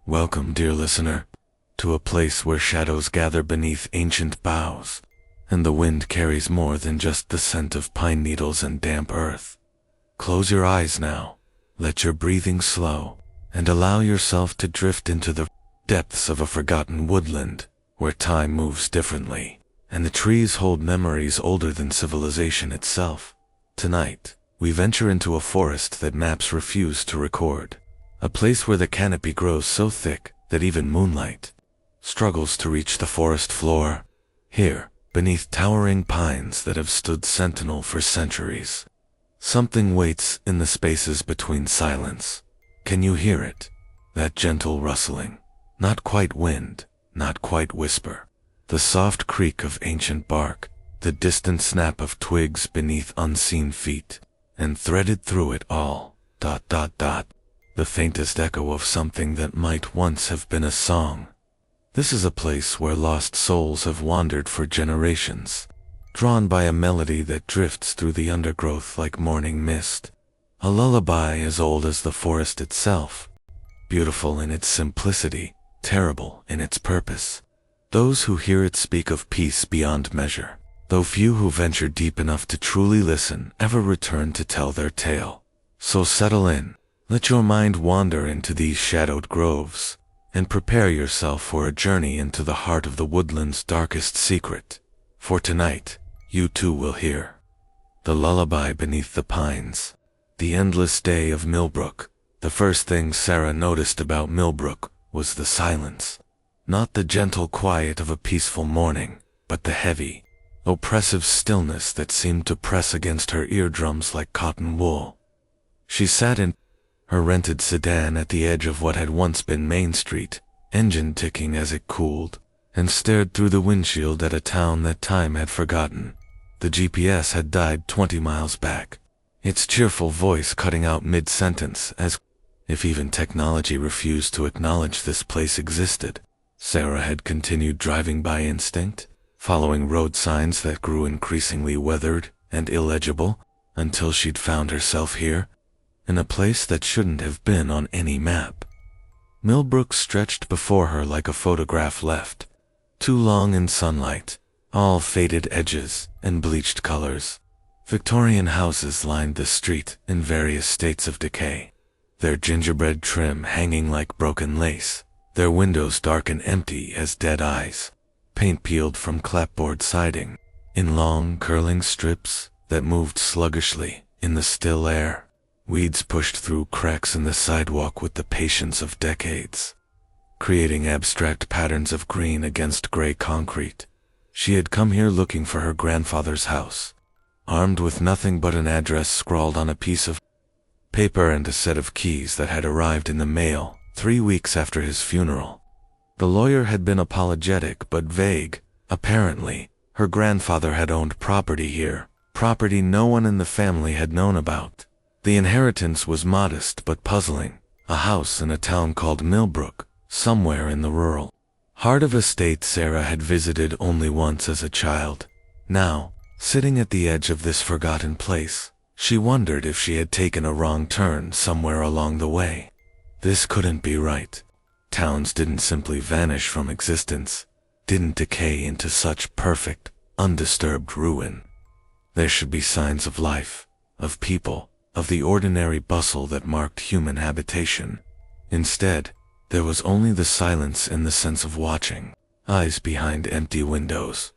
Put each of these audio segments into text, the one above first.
Welcome, dear listener, to a place where shadows gather beneath ancient boughs, and the wind carries more than just the scent of pine needles and damp earth. Close your eyes now, let your breathing slow, and allow yourself to drift into the depths of a forgotten woodland, where time moves differently, and the trees hold memories older than civilization itself. Tonight, we venture into a forest that maps refuse to record. A place where the canopy grows so thick that even moonlight struggles to reach the forest floor. Here, beneath towering pines that have stood sentinel for centuries, something waits in the spaces between silence. Can you hear it? That gentle rustling. Not quite wind, not quite whisper. The soft creak of ancient bark, the distant snap of twigs beneath unseen feet, and threaded through it all, the faintest echo of something that might once have been a song. This is a place where lost souls have wandered for generations, drawn by a melody that drifts through the undergrowth like morning mist. A lullaby as old as the forest itself, beautiful in its simplicity, terrible in its purpose. Those who hear it speak of peace beyond measure, though few who venture deep enough to truly listen ever return to tell their tale. So settle in. Let your mind wander into these shadowed groves, and prepare yourself for a journey into the heart of the woodland's darkest secret. For tonight, you too will hear the lullaby beneath the pines. The endless day of Millbrook. The first thing Sarah noticed about Millbrook was the silence. Not the gentle quiet of a peaceful morning, but the heavy, oppressive stillness that seemed to press against her eardrums like cotton wool. She sat in her rented sedan at the edge of what had once been Main Street, engine ticking as it cooled, and stared through the windshield at a town that time had forgotten. The GPS had died 20 miles back, its cheerful voice cutting out mid-sentence as if even technology refused to acknowledge this place existed. Sarah had continued driving by instinct, following road signs that grew increasingly weathered and illegible, until she'd found herself here, in a place that shouldn't have been on any map. Millbrook stretched before her like a photograph left too long in sunlight, all faded edges and bleached colors. Victorian houses lined the street in various states of decay, their gingerbread trim hanging like broken lace, their windows dark and empty as dead eyes, paint peeled from clapboard siding, in long curling strips that moved sluggishly in the still air. Weeds pushed through cracks in the sidewalk with the patience of decades, creating abstract patterns of green against gray concrete. She had come here looking for her grandfather's house, armed with nothing but an address scrawled on a piece of paper and a set of keys that had arrived in the mail 3 weeks after his funeral. The lawyer had been apologetic but vague. Apparently, her grandfather had owned property here, property no one in the family had known about. The inheritance was modest but puzzling, a house in a town called Millbrook, somewhere in the rural heart of a state Sarah had visited only once as a child. Now, sitting at the edge of this forgotten place, she wondered if she had taken a wrong turn somewhere along the way. This couldn't be right. Towns didn't simply vanish from existence, didn't decay into such perfect, undisturbed ruin. There should be signs of life, of people, of the ordinary bustle that marked human habitation. Instead, there was only the silence and the sense of watching, eyes behind empty windows.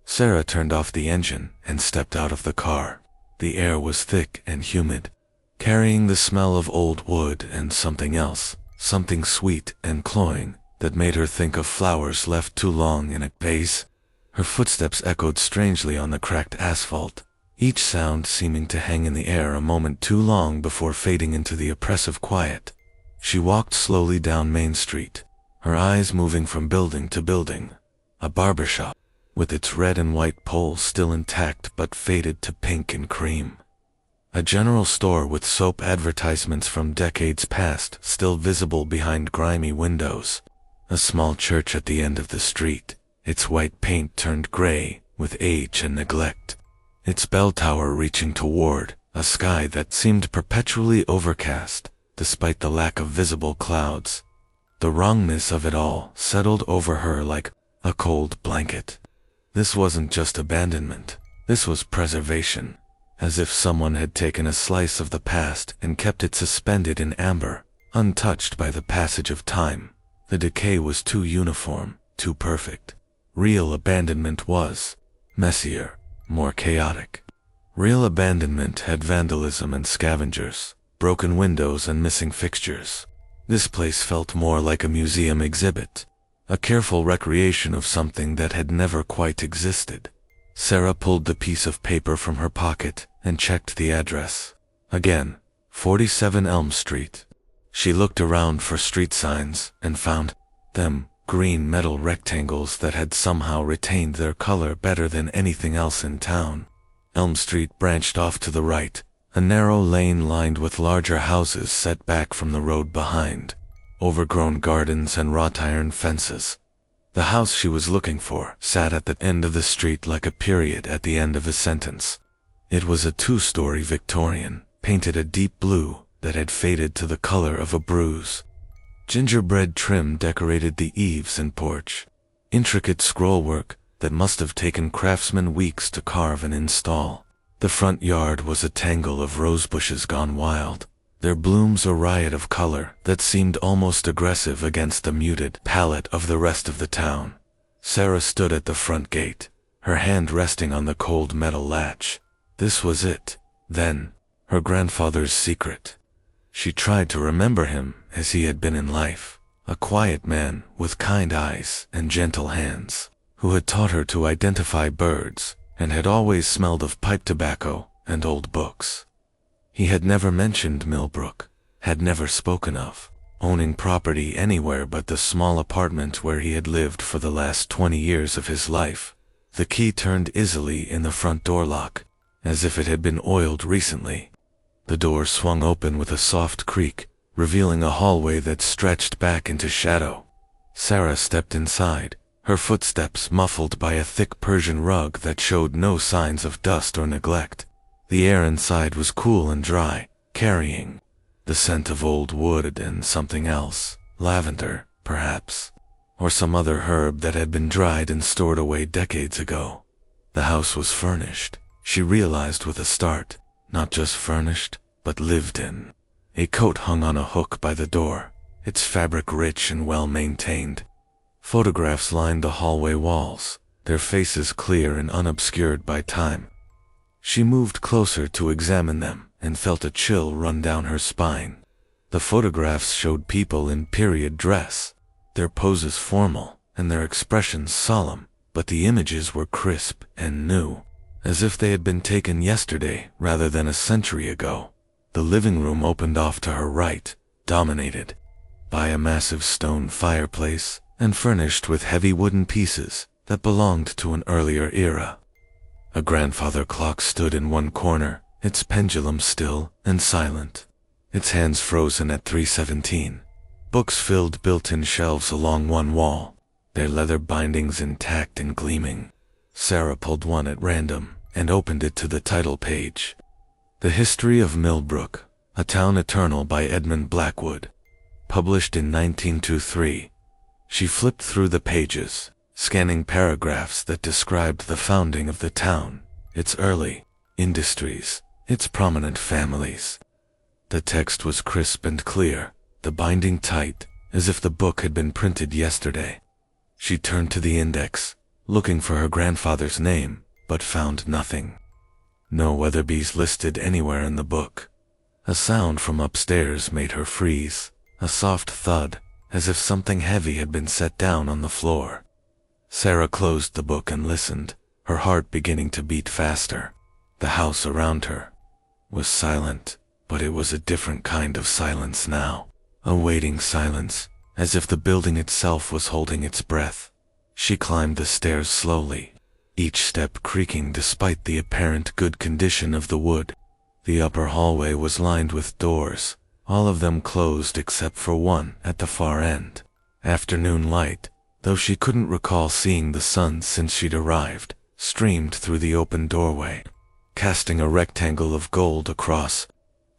Sarah turned off the engine and stepped out of the car. The air was thick and humid, carrying the smell of old wood and something else, something sweet and cloying, that made her think of flowers left too long in a vase. Her footsteps echoed strangely on the cracked asphalt, each sound seeming to hang in the air a moment too long before fading into the oppressive quiet. She walked slowly down Main Street, her eyes moving from building to building. A barber shop, with its red and white pole still intact but faded to pink and cream. A general store with soap advertisements from decades past still visible behind grimy windows. A small church at the end of the street, its white paint turned gray with age and neglect. Its bell tower reaching toward a sky that seemed perpetually overcast, despite the lack of visible clouds. The wrongness of it all settled over her like a cold blanket. This wasn't just abandonment. This was preservation, as if someone had taken a slice of the past and kept it suspended in amber, untouched by the passage of time. The decay was too uniform, too perfect. Real abandonment was messier, more chaotic. Real abandonment had vandalism and scavengers, broken windows and missing fixtures. This place felt more like a museum exhibit, a careful recreation of something that had never quite existed. Sarah pulled the piece of paper from her pocket and checked the address. Again, 47 Elm Street. She looked around for street signs and found them green metal rectangles that had somehow retained their color better than anything else in town. Elm Street branched off to the right, a narrow lane lined with larger houses set back from the road behind, overgrown gardens and wrought iron fences. The house she was looking for sat at the end of the street like a period at the end of a sentence. It was a two-story Victorian, painted a deep blue that had faded to the color of a bruise. Gingerbread trim decorated the eaves and porch, intricate scrollwork that must have taken craftsmen weeks to carve and install. The front yard was a tangle of rose bushes gone wild, their blooms a riot of color that seemed almost aggressive against the muted palette of the rest of the town. Sarah stood at the front gate, her hand resting on the cold metal latch. This was it, then, her grandfather's secret. She tried to remember him as he had been in life, a quiet man with kind eyes and gentle hands, who had taught her to identify birds and had always smelled of pipe tobacco and old books. He had never mentioned Millbrook, had never spoken of owning property anywhere but the small apartment where he had lived for the last 20 years of his life. The key turned easily in the front door lock, as if it had been oiled recently. The door swung open with a soft creak, revealing a hallway that stretched back into shadow. Sarah stepped inside, her footsteps muffled by a thick Persian rug that showed no signs of dust or neglect. The air inside was cool and dry, carrying the scent of old wood and something else, lavender, perhaps, or some other herb that had been dried and stored away decades ago. The house was furnished, she realized with a start, not just furnished, but lived in. A coat hung on a hook by the door, its fabric rich and well-maintained. Photographs lined the hallway walls, their faces clear and unobscured by time. She moved closer to examine them and felt a chill run down her spine. The photographs showed people in period dress, their poses formal and their expressions solemn, but the images were crisp and new, as if they had been taken yesterday rather than a century ago. The living room opened off to her right, dominated by a massive stone fireplace and furnished with heavy wooden pieces that belonged to an earlier era. A grandfather clock stood in one corner, its pendulum still and silent, its hands frozen at 3:17. Books filled built-in shelves along one wall, their leather bindings intact and gleaming. Sarah pulled one at random and opened it to the title page. The History of Millbrook, A Town Eternal by Edmund Blackwood, published in 1923. She flipped through the pages, scanning paragraphs that described the founding of the town, its early industries, its prominent families. The text was crisp and clear, the binding tight, as if the book had been printed yesterday. She turned to the index, looking for her grandfather's name, but found nothing. No Weatherby's listed anywhere in the book. A sound from upstairs made her freeze, a soft thud, as if something heavy had been set down on the floor. Sarah closed the book and listened, her heart beginning to beat faster. The house around her was silent, but it was a different kind of silence now, a waiting silence, as if the building itself was holding its breath. She climbed the stairs slowly, each step creaking despite the apparent good condition of the wood. The upper hallway was lined with doors, all of them closed except for one at the far end. Afternoon light, though she couldn't recall seeing the sun since she'd arrived, streamed through the open doorway, casting a rectangle of gold across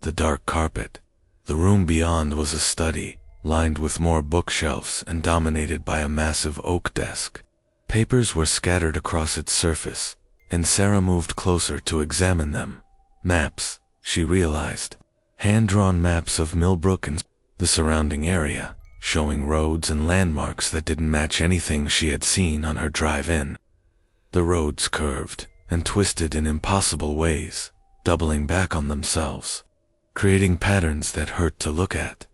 the dark carpet. The room beyond was a study, lined with more bookshelves and dominated by a massive oak desk. Papers were scattered across its surface, and Sarah moved closer to examine them. Maps, she realized. Hand-drawn maps of Millbrook and the surrounding area, showing roads and landmarks that didn't match anything she had seen on her drive in. The roads curved and twisted in impossible ways, doubling back on themselves, creating patterns that hurt to look at.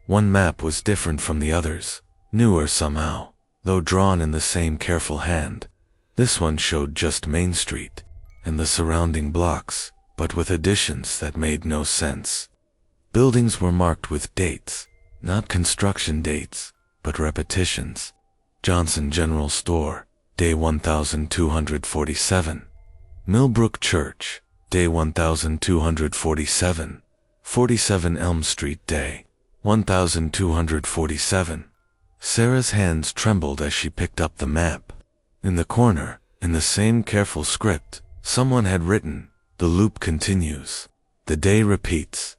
One map was different from the others, newer somehow, though drawn in the same careful hand. This one showed just Main Street and the surrounding blocks, but with additions that made no sense. Buildings were marked with dates, not construction dates, but repetitions. Johnson General Store, day 1247. Millbrook Church, day 1247. 47 Elm Street, day 1247. Sarah's hands trembled as she picked up the map. In the corner, in the same careful script, someone had written, "The loop continues. The day repeats.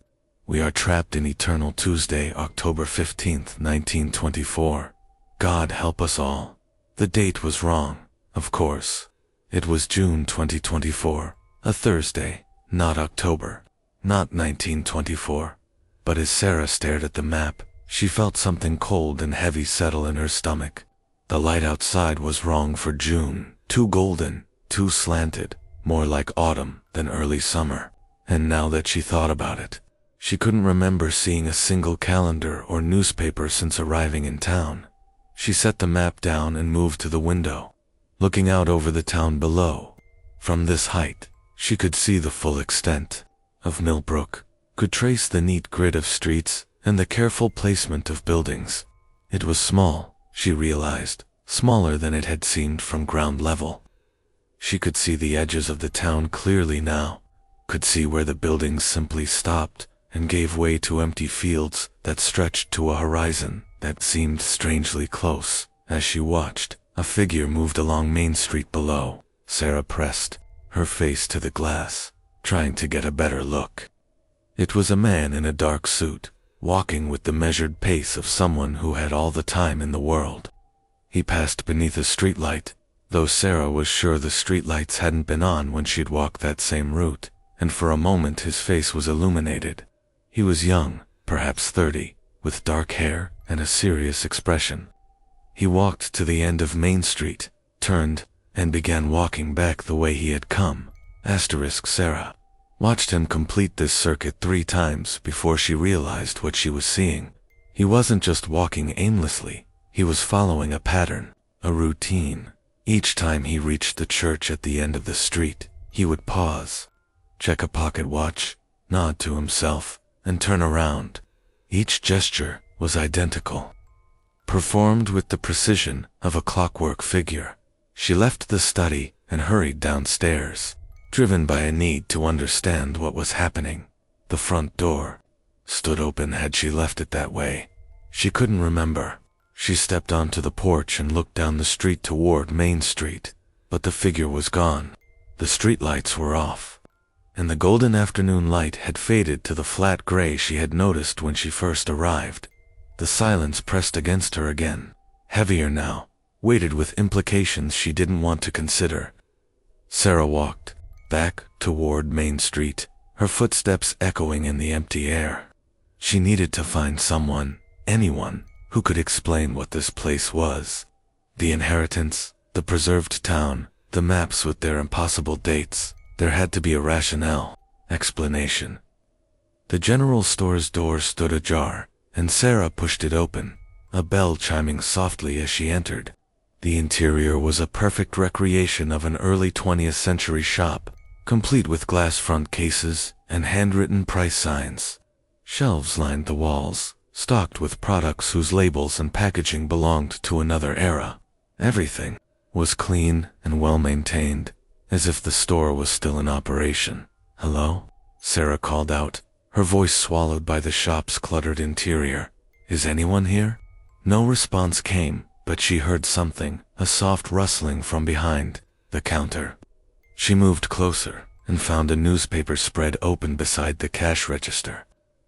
We are trapped in eternal Tuesday, October 15th, 1924. God help us all." The date was wrong, of course. It was June 2024, a Thursday, not October, not 1924. But as Sarah stared at the map, she felt something cold and heavy settle in her stomach. The light outside was wrong for June, too golden, too slanted, more like autumn than early summer. And now that she thought about it, she couldn't remember seeing a single calendar or newspaper since arriving in town. She set the map down and moved to the window, looking out over the town below. From this height, she could see the full extent of Millbrook, could trace the neat grid of streets and the careful placement of buildings. It was small, she realized, smaller than it had seemed from ground level. She could see the edges of the town clearly now, could see where the buildings simply stopped and gave way to empty fields that stretched to a horizon that seemed strangely close. As she watched, a figure moved along Main Street below. Sarah pressed her face to the glass, trying to get a better look. It was a man in a dark suit, walking with the measured pace of someone who had all the time in the world. He passed beneath a streetlight, though Sarah was sure the streetlights hadn't been on when she'd walked that same route, and for a moment his face was illuminated. He was young, perhaps 30, with dark hair and a serious expression. He walked to the end of Main Street, turned, and began walking back the way he had come. Sarah watched him complete this circuit 3 times before she realized what she was seeing. He wasn't just walking aimlessly, he was following a pattern, a routine. Each time he reached the church at the end of the street, he would pause, check a pocket watch, nod to himself, and turn around. Each gesture was identical, performed with the precision of a clockwork figure. She left the study and hurried downstairs, driven by a need to understand what was happening. The front door stood open. Had she left it that way? She couldn't remember. She stepped onto the porch and looked down the street toward Main Street, but the figure was gone. The streetlights were off, and the golden afternoon light had faded to the flat gray she had noticed when she first arrived. The silence pressed against her again, heavier now, weighted with implications she didn't want to consider. Sarah walked back toward Main Street, her footsteps echoing in the empty air. She needed to find someone, anyone, who could explain what this place was. The inheritance, the preserved town, the maps with their impossible dates. There had to be a rationale, explanation. The general store's door stood ajar, and Sarah pushed it open, a bell chiming softly as she entered. The interior was a perfect recreation of an early 20th century shop, complete with glass front cases and handwritten price signs. Shelves lined the walls, stocked with products whose labels and packaging belonged to another era. Everything was clean and well-maintained, as if the store was still in operation. "Hello?" Sarah called out, her voice swallowed by the shop's cluttered interior. "Is anyone here?" No response came, but she heard something, a soft rustling from behind the counter. She moved closer and found a newspaper spread open beside the cash register.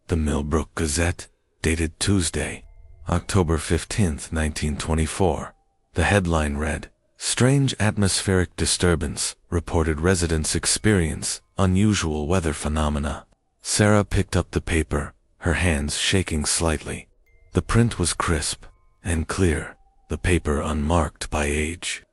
The Millbrook Gazette. dated Tuesday, October 15th, 1924. The headline read, "Strange atmospheric disturbance, reported residents experience unusual weather phenomena." Sarah picked up the paper, her hands shaking slightly. The print was crisp and clear, the paper unmarked by age.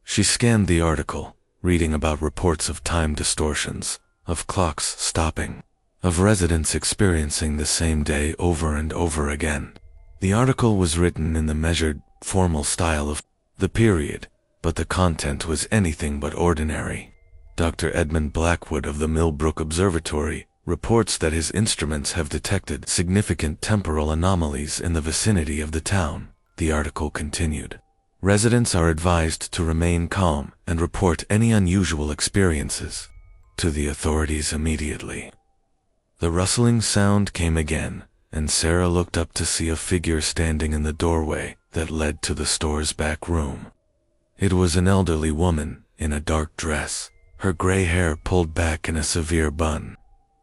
She scanned the article, reading about reports of time distortions, of clocks stopping, of residents experiencing the same day over and over again. The article was written in the measured, formal style of the period, but the content was anything but ordinary. Dr. Edmund Blackwood of the Millbrook Observatory reports that his instruments have detected significant temporal anomalies in the vicinity of the town. The article continued. Residents are advised to remain calm and report any unusual experiences to the authorities immediately. The rustling sound came again, and Sarah looked up to see a figure standing in the doorway that led to the store's back room. It was an elderly woman in a dark dress, her gray hair pulled back in a severe bun.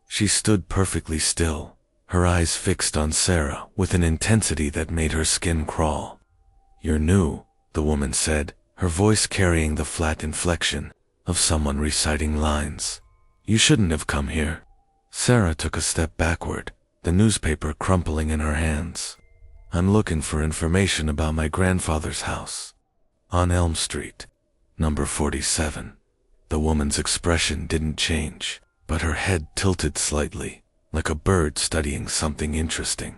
She stood perfectly still, her eyes fixed on Sarah with an intensity that made her skin crawl. "You're new," the woman said, her voice carrying the flat inflection of someone reciting lines. "You shouldn't have come here." Sarah took a step backward, the newspaper crumpling in her hands. "I'm looking for information about my grandfather's house. On Elm Street, number 47. The woman's expression didn't change, but her head tilted slightly, like a bird studying something interesting.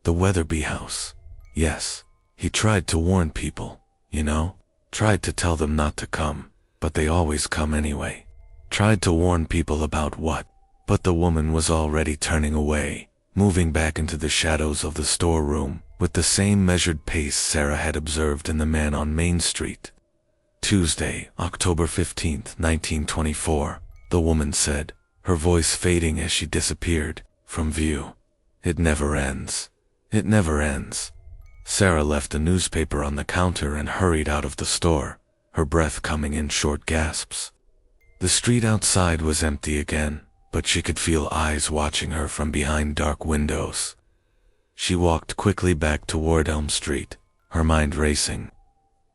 "The Weatherby house. Yes. He tried to warn people, you know? Tried to tell them not to come, but they always come anyway." Tried to warn people about what? But the woman was already turning away, moving back into the shadows of the storeroom, with the same measured pace Sarah had observed in the man on Main Street. "Tuesday, October 15th, 1924, the woman said, her voice fading as she disappeared from view. "It never ends. It never ends." Sarah left the newspaper on the counter and hurried out of the store, her breath coming in short gasps. The street outside was empty again, but she could feel eyes watching her from behind dark windows. She walked quickly back toward Elm Street, her mind racing.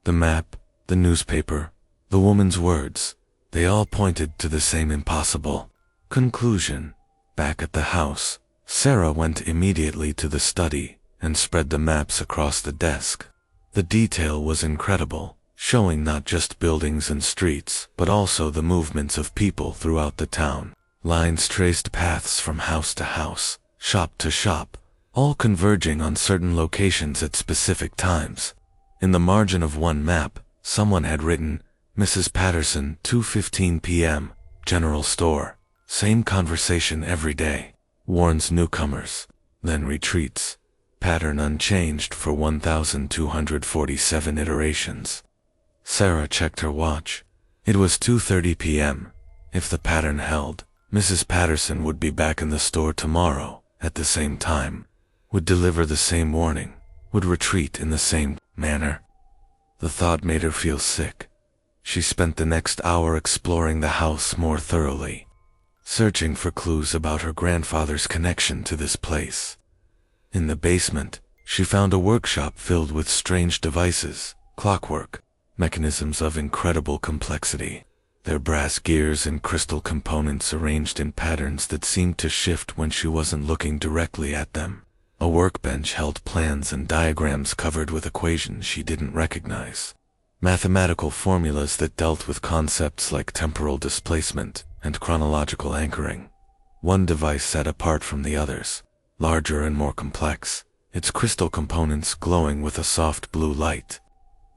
The map, the newspaper, the woman's words, they all pointed to the same impossible conclusion. Back at the house, Sarah went immediately to the study and spread the maps across the desk. The detail was incredible, showing not just buildings and streets, but also the movements of people throughout the town. Lines traced paths from house to house, shop to shop, all converging on certain locations at specific times. In the margin of one map, someone had written, "Mrs. Patterson, 2:15 p.m., general store. Same conversation every day. Warns newcomers, then retreats. Pattern unchanged for 1,247 iterations." Sarah checked her watch. It was 2:30 p.m. If the pattern held, Mrs. Patterson would be back in the store tomorrow, at the same time, would deliver the same warning, would retreat in the same manner. The thought made her feel sick. She spent the next hour exploring the house more thoroughly, searching for clues about her grandfather's connection to this place. In the basement, she found a workshop filled with strange devices, clockwork, mechanisms of incredible complexity, their brass gears and crystal components arranged in patterns that seemed to shift when she wasn't looking directly at them. A workbench held plans and diagrams covered with equations she didn't recognize, mathematical formulas that dealt with concepts like temporal displacement and chronological anchoring. One device sat apart from the others, larger and more complex, its crystal components glowing with a soft blue light.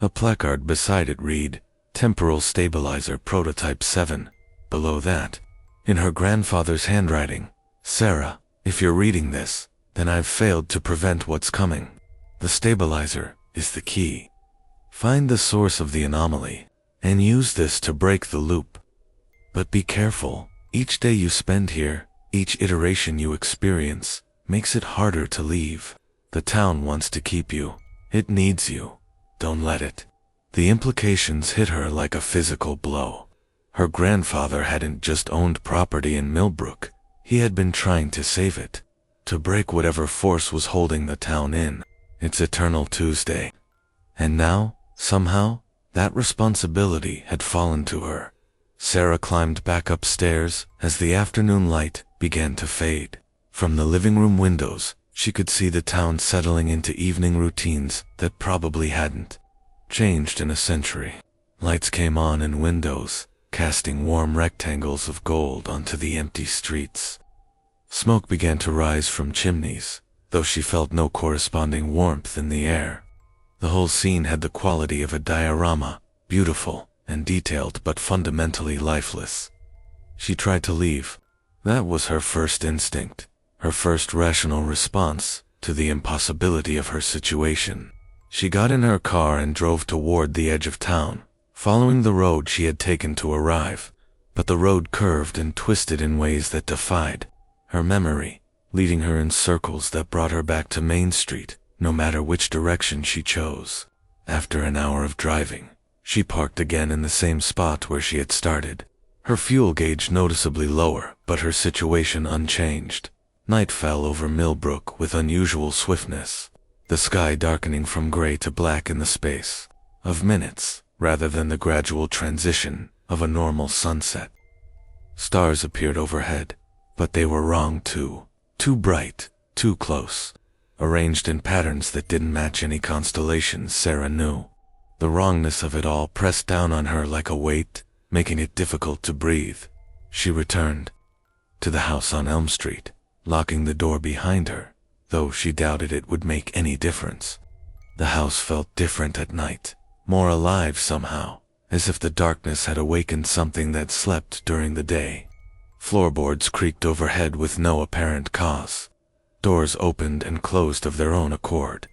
A placard beside it read, "Temporal Stabilizer Prototype 7. Below that, in her grandfather's handwriting, "Sarah, if you're reading this, then I've failed to prevent what's coming. The stabilizer is the key. Find the source of the anomaly, and use this to break the loop. But be careful, each day you spend here, each iteration you experience, makes it harder to leave. The town wants to keep you. It needs you. Don't let it." The implications hit her like a physical blow. Her grandfather hadn't just owned property in Millbrook, he had been trying to save it, to break whatever force was holding the town in its eternal Tuesday. And now, somehow, that responsibility had fallen to her. Sarah climbed back upstairs as the afternoon light began to fade. From the living room windows, she could see the town settling into evening routines that probably hadn't changed in a century. Lights came on in windows, casting warm rectangles of gold onto the empty streets. Smoke began to rise from chimneys, though she felt no corresponding warmth in the air. The whole scene had the quality of a diorama, beautiful and detailed but fundamentally lifeless. She tried to leave. That was her first instinct, her first rational response to the impossibility of her situation. She got in her car and drove toward the edge of town, following the road she had taken to arrive, but the road curved and twisted in ways that defied her memory, leading her in circles that brought her back to Main Street, no matter which direction she chose. After an hour of driving, she parked again in the same spot where she had started. Her fuel gauge noticeably lower, but her situation unchanged. Night fell over Millbrook with unusual swiftness, the sky darkening from gray to black in the space of minutes, rather than the gradual transition of a normal sunset. Stars appeared overhead, but they were wrong too. Too bright, too close, arranged in patterns that didn't match any constellations Sarah knew. The wrongness of it all pressed down on her like a weight, making it difficult to breathe. She returned to the house on Elm Street, locking the door behind her, though she doubted it would make any difference. The house felt different at night, more alive somehow, as if the darkness had awakened something that slept during the day. Floorboards creaked overhead with no apparent cause. Doors opened and closed of their own accord.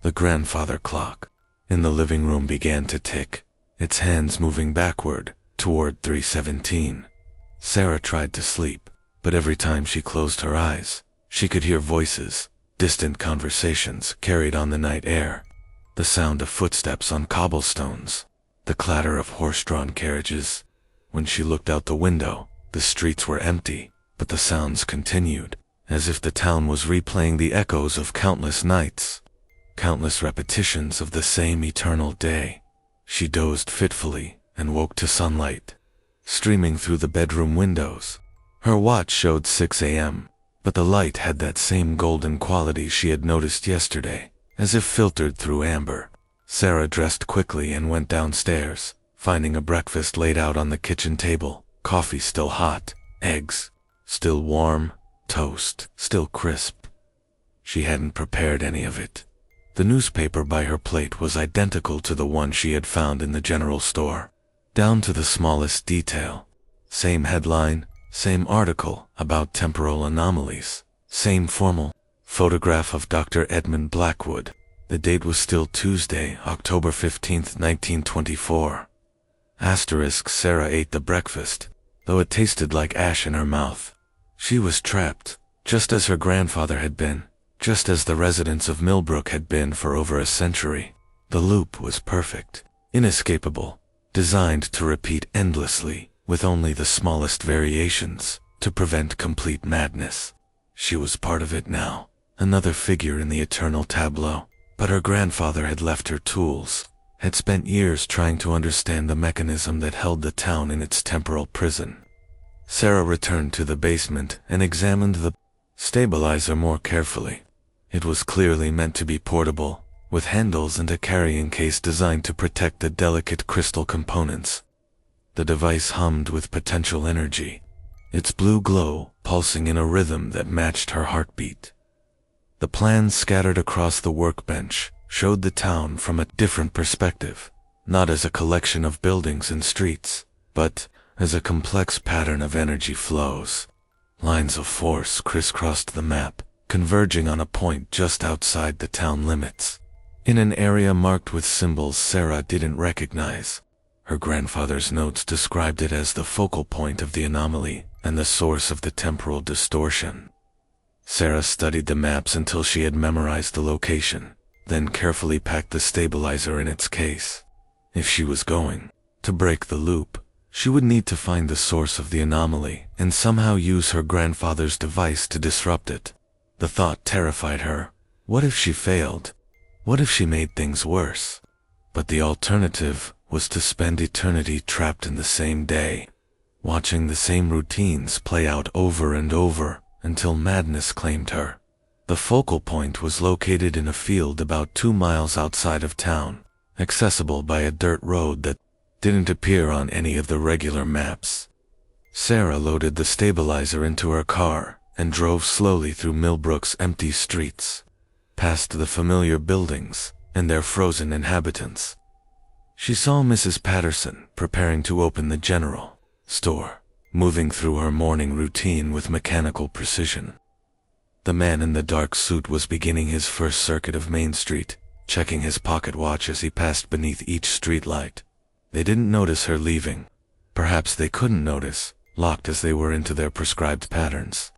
The grandfather clock in the living room began to tick, its hands moving backward toward 3:17. Sarah tried to sleep, but every time she closed her eyes, she could hear voices, distant conversations carried on the night air, the sound of footsteps on cobblestones, the clatter of horse-drawn carriages. When she looked out the window, the streets were empty, but the sounds continued, as if the town was replaying the echoes of countless nights, countless repetitions of the same eternal day. She dozed fitfully and woke to sunlight streaming through the bedroom windows. Her watch showed 6 a.m., but the light had that same golden quality she had noticed yesterday, as if filtered through amber. Sarah dressed quickly and went downstairs, finding a breakfast laid out on the kitchen table, coffee still hot, eggs still warm, toast still crisp. She hadn't prepared any of it. The newspaper by her plate was identical to the one she had found in the general store, down to the smallest detail. Same headline, same article about temporal anomalies, same formal photograph of Dr. Edmund Blackwood. The date was still Tuesday, October 15th, 1924. Sarah ate the breakfast, though it tasted like ash in her mouth. She was trapped, just as her grandfather had been, just as the residents of Millbrook had been for over a century. The loop was perfect, inescapable, designed to repeat endlessly, with only the smallest variations, to prevent complete madness. She was part of it now, another figure in the eternal tableau. But her grandfather had left her tools, had spent years trying to understand the mechanism that held the town in its temporal prison. Sarah returned to the basement and examined the stabilizer more carefully. It was clearly meant to be portable, with handles and a carrying case designed to protect the delicate crystal components. The device hummed with potential energy, its blue glow pulsing in a rhythm that matched her heartbeat. The plans scattered across the workbench showed the town from a different perspective, not as a collection of buildings and streets, but as a complex pattern of energy flows. Lines of force crisscrossed the map, converging on a point just outside the town limits. In an area marked with symbols Sarah didn't recognize, her grandfather's notes described it as the focal point of the anomaly and the source of the temporal distortion. Sarah studied the maps until she had memorized the location, then carefully packed the stabilizer in its case. If she was going to break the loop, she would need to find the source of the anomaly and somehow use her grandfather's device to disrupt it. The thought terrified her. What if she failed? What if she made things worse? But the alternative was to spend eternity trapped in the same day, watching the same routines play out over and over until madness claimed her. The focal point was located in a field about 2 miles outside of town, accessible by a dirt road that didn't appear on any of the regular maps. Sarah loaded the stabilizer into her car and drove slowly through Millbrook's empty streets, past the familiar buildings and their frozen inhabitants. She saw Mrs. Patterson preparing to open the general store, moving through her morning routine with mechanical precision. The man in the dark suit was beginning his first circuit of Main Street, checking his pocket watch as he passed beneath each streetlight. They didn't notice her leaving. Perhaps they couldn't notice, locked as they were into their prescribed patterns.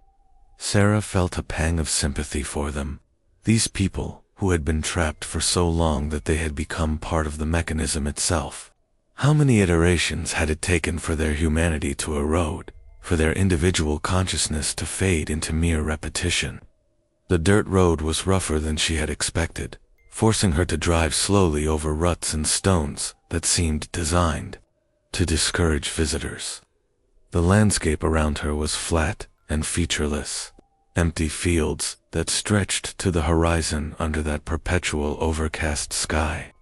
Sarah felt a pang of sympathy for them. These people who had been trapped for so long that they had become part of the mechanism itself. How many iterations had it taken for their humanity to erode, for their individual consciousness to fade into mere repetition? The dirt road was rougher than she had expected, forcing her to drive slowly over ruts and stones that seemed designed to discourage visitors. The landscape around her was flat and featureless, empty fields that stretched to the horizon under that perpetual overcast sky.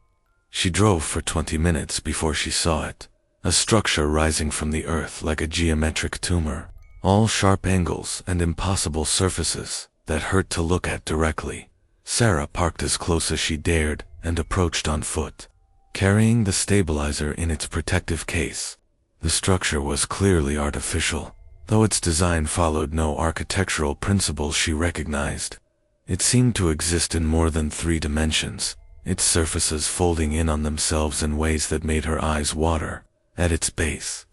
She drove for 20 minutes before she saw it, a structure rising from the earth like a geometric tumor, all sharp angles and impossible surfaces that hurt to look at directly. Sarah parked as close as she dared and approached on foot, carrying the stabilizer in its protective case. The structure was clearly artificial, though its design followed no architectural principles she recognized. It seemed to exist in more than 3 dimensions, its surfaces folding in on themselves in ways that made her eyes water. At its base,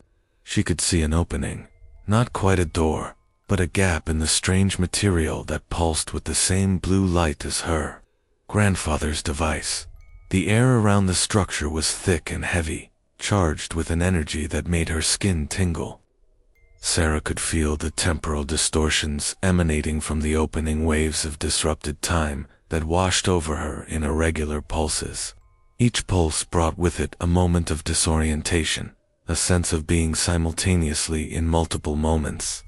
she could see an opening, not quite a door, but a gap in the strange material that pulsed with the same blue light as her grandfather's device. The air around the structure was thick and heavy, charged with an energy that made her skin tingle. Sarah could feel the temporal distortions emanating from the opening waves of disrupted time that washed over her in irregular pulses. Each pulse brought with it a moment of disorientation, a sense of being simultaneously in multiple moments.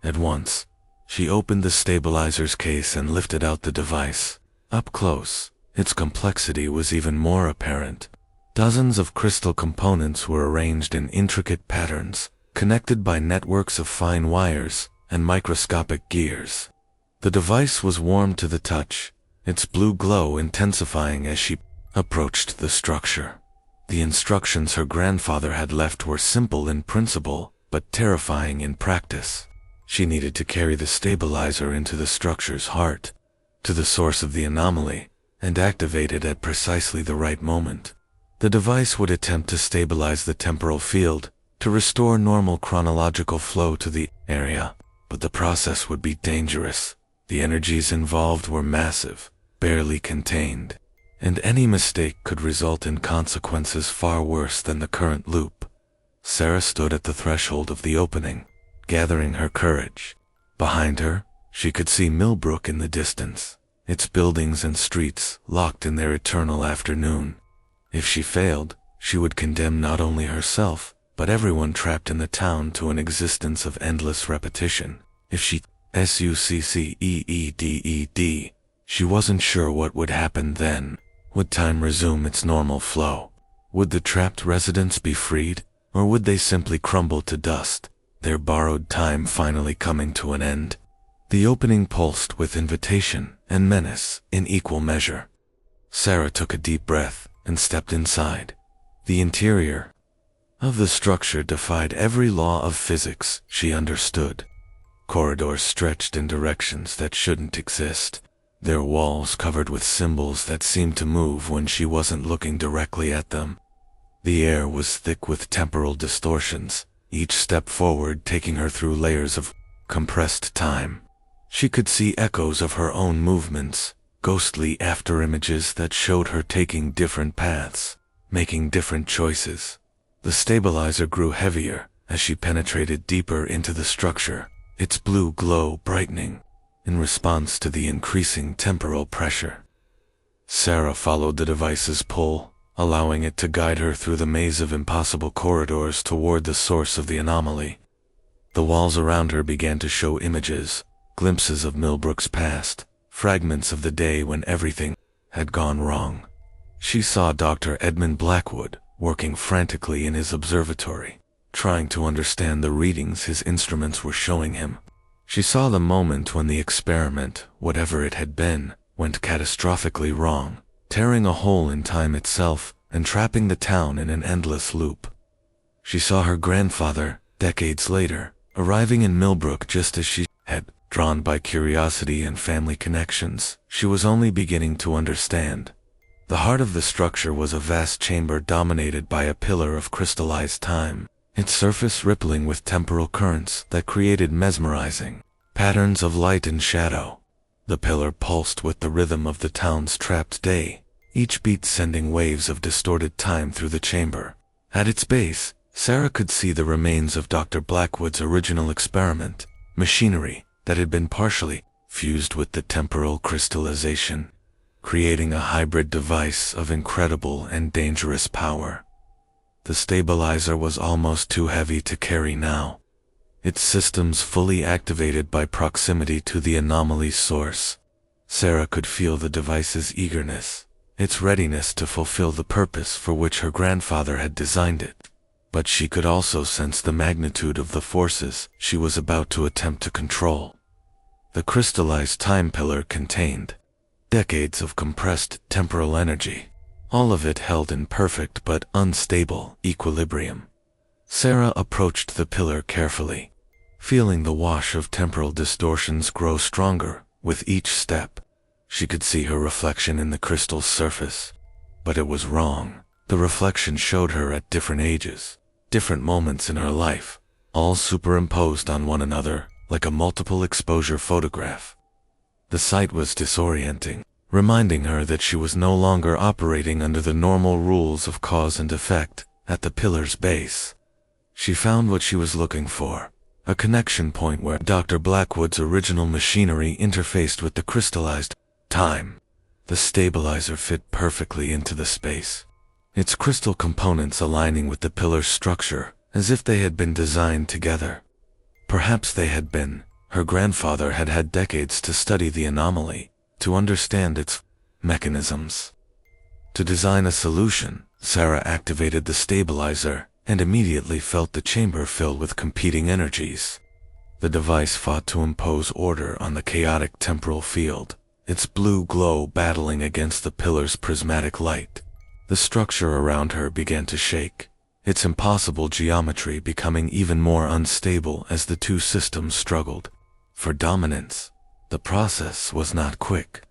At once, she opened the stabilizer's case and lifted out the device. Up close, its complexity was even more apparent. Dozens of crystal components were arranged in intricate patterns, connected by networks of fine wires and microscopic gears. The device was warm to the touch, its blue glow intensifying as she approached the structure. The instructions her grandfather had left were simple in principle, but terrifying in practice. She needed to carry the stabilizer into the structure's heart, to the source of the anomaly, and activate it at precisely the right moment. The device would attempt to stabilize the temporal field, to restore normal chronological flow to the area, but the process would be dangerous. The energies involved were massive, barely contained, and any mistake could result in consequences far worse than the current loop. Sarah stood at the threshold of the opening, gathering her courage. Behind her, she could see Millbrook in the distance, its buildings and streets locked in their eternal afternoon. If she failed, she would condemn not only herself, but everyone trapped in the town to an existence of endless repetition. If she succeeded, she wasn't sure what would happen then. Would time resume its normal flow? Would the trapped residents be freed, or would they simply crumble to dust, their borrowed time finally coming to an end? The opening pulsed with invitation and menace in equal measure. Sarah took a deep breath and stepped inside. The interior of the structure defied every law of physics she understood. Corridors stretched in directions that shouldn't exist, their walls covered with symbols that seemed to move when she wasn't looking directly at them. The air was thick with temporal distortions, each step forward taking her through layers of compressed time. She could see echoes of her own movements, ghostly afterimages that showed her taking different paths, making different choices. The stabilizer grew heavier as she penetrated deeper into the structure, its blue glow brightening. in response to the increasing temporal pressure. Sarah followed the device's pull, allowing it to guide her through the maze of impossible corridors toward the source of the anomaly. The walls around her began to show images, glimpses of Millbrook's past, fragments of the day when everything had gone wrong. She saw Dr. Edmund Blackwood working frantically in his observatory, trying to understand the readings his instruments were showing him. She saw the moment when the experiment, whatever it had been, went catastrophically wrong, tearing a hole in time itself and trapping the town in an endless loop. She saw her grandfather, decades later, arriving in Millbrook just as she had. Drawn by curiosity and family connections, she was only beginning to understand. The heart of the structure was a vast chamber dominated by a pillar of crystallized time, its surface rippling with temporal currents that created mesmerizing patterns of light and shadow. The pillar pulsed with the rhythm of the town's trapped day, each beat sending waves of distorted time through the chamber. At its base, Sarah could see the remains of Dr. Blackwood's original experiment, machinery that had been partially fused with the temporal crystallization, creating a hybrid device of incredible and dangerous power. The stabilizer was almost too heavy to carry now, its systems fully activated by proximity to the anomaly's source. Sarah could feel the device's eagerness, its readiness to fulfill the purpose for which her grandfather had designed it. But she could also sense the magnitude of the forces she was about to attempt to control. The crystallized time pillar contained decades of compressed temporal energy, all of it held in perfect but unstable equilibrium. Sarah approached the pillar carefully, feeling the wash of temporal distortions grow stronger with each step. She could see her reflection in the crystal's surface, but it was wrong. The reflection showed her at different ages, different moments in her life, all superimposed on one another like a multiple exposure photograph. The sight was disorienting, reminding her that she was no longer operating under the normal rules of cause and effect at the pillar's base. She found what she was looking for, a connection point where Dr. Blackwood's original machinery interfaced with the crystallized time. The stabilizer fit perfectly into the space, its crystal components aligning with the pillar's structure as if they had been designed together. Perhaps they had been. Her grandfather had had decades to study the anomaly, to understand its mechanisms. To design a solution, Sarah activated the stabilizer and immediately felt the chamber fill with competing energies. The device fought to impose order on the chaotic temporal field, its blue glow battling against the pillar's prismatic light. The structure around her began to shake, its impossible geometry becoming even more unstable as the two systems struggled for dominance. The process was not quick.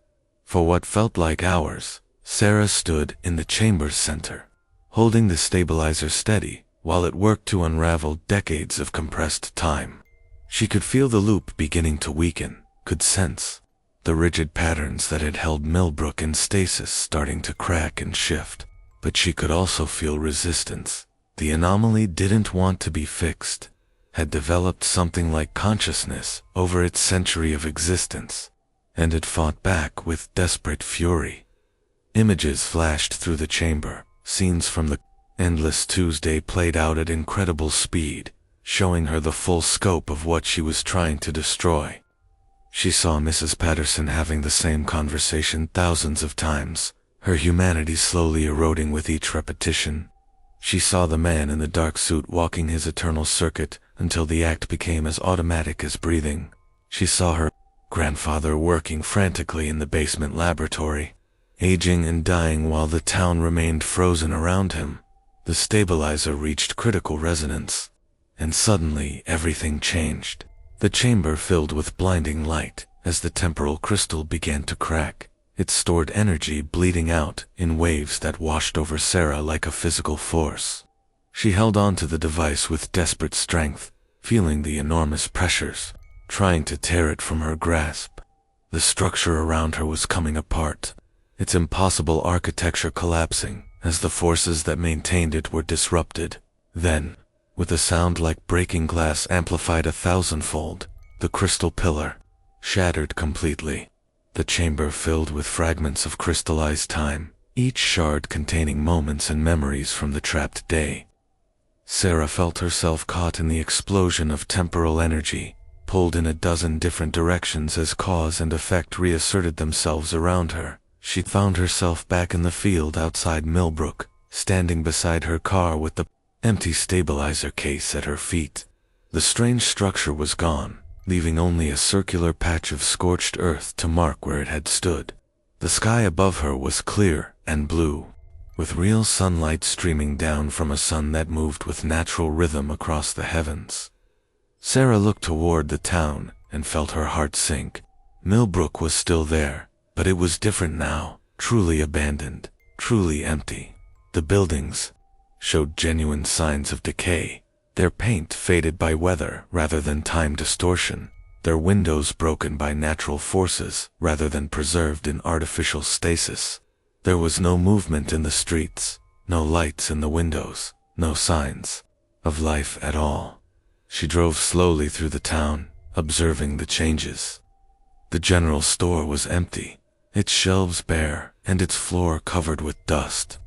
For what felt like hours, Sarah stood in the chamber's center, holding the stabilizer steady while it worked to unravel decades of compressed time. She could feel the loop beginning to weaken, could sense the rigid patterns that had held Millbrook in stasis starting to crack and shift. But she could also feel resistance. The anomaly didn't want to be fixed, had developed something like consciousness over its century of existence, and it fought back with desperate fury. Images flashed through the chamber, scenes from the endless Tuesday played out at incredible speed, showing her the full scope of what she was trying to destroy. She saw Mrs. Patterson having the same conversation thousands of times, her humanity slowly eroding with each repetition. She saw the man in the dark suit walking his eternal circuit until the act became as automatic as breathing. She saw her grandfather working frantically in the basement laboratory, aging and dying while the town remained frozen around him. The stabilizer reached critical resonance, and suddenly everything changed. The chamber filled with blinding light as the temporal crystal began to crack, its stored energy bleeding out in waves that washed over Sarah like a physical force. She held on to the device with desperate strength, feeling the enormous pressures, trying to tear it from her grasp. The structure around her was coming apart, its impossible architecture collapsing as the forces that maintained it were disrupted. Then, with a sound like breaking glass amplified 1,000-fold, the crystal pillar shattered completely. The chamber filled with fragments of crystallized time, each shard containing moments and memories from the trapped day. Sarah felt herself caught in the explosion of temporal energy, pulled in a dozen different directions as cause and effect reasserted themselves around her. She found herself back in the field outside Millbrook, standing beside her car with the empty stabilizer case at her feet. The strange structure was gone, leaving only a circular patch of scorched earth to mark where it had stood. The sky above her was clear and blue, with real sunlight streaming down from a sun that moved with natural rhythm across the heavens. Sarah looked toward the town and felt her heart sink. Millbrook was still there, but it was different now, truly abandoned, truly empty. The buildings showed genuine signs of decay, their paint faded by weather rather than time distortion, their windows broken by natural forces rather than preserved in artificial stasis. There was no movement in the streets, no lights in the windows, no signs of life at all. She drove slowly through the town, observing the changes. The general store was empty, its shelves bare and its floor covered with dust.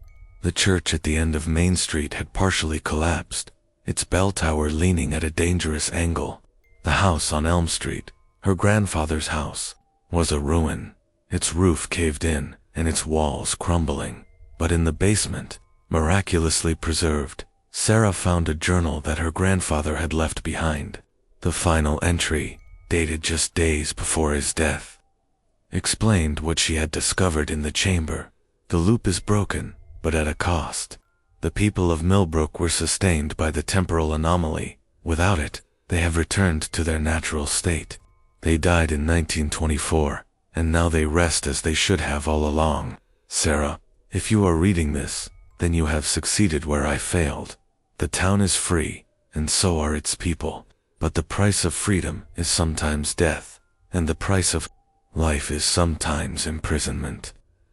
The church at the end of Main Street had partially collapsed, its bell tower leaning at a dangerous angle. The house on Elm Street, her grandfather's house, was a ruin, its roof caved in and its walls crumbling. But in the basement, miraculously preserved, Sarah found a journal that her grandfather had left behind. The final entry, dated just days before his death, explained what she had discovered in the chamber. The loop is broken, but at a cost. The people of Millbrook were sustained by the temporal anomaly. Without it, they have returned to their natural state. They died in 1924, and now they rest as they should have all along. Sarah, if you are reading this, then you have succeeded where I failed. The town is free, and so are its people. But the price of freedom is sometimes death, and the price of life is sometimes imprisonment.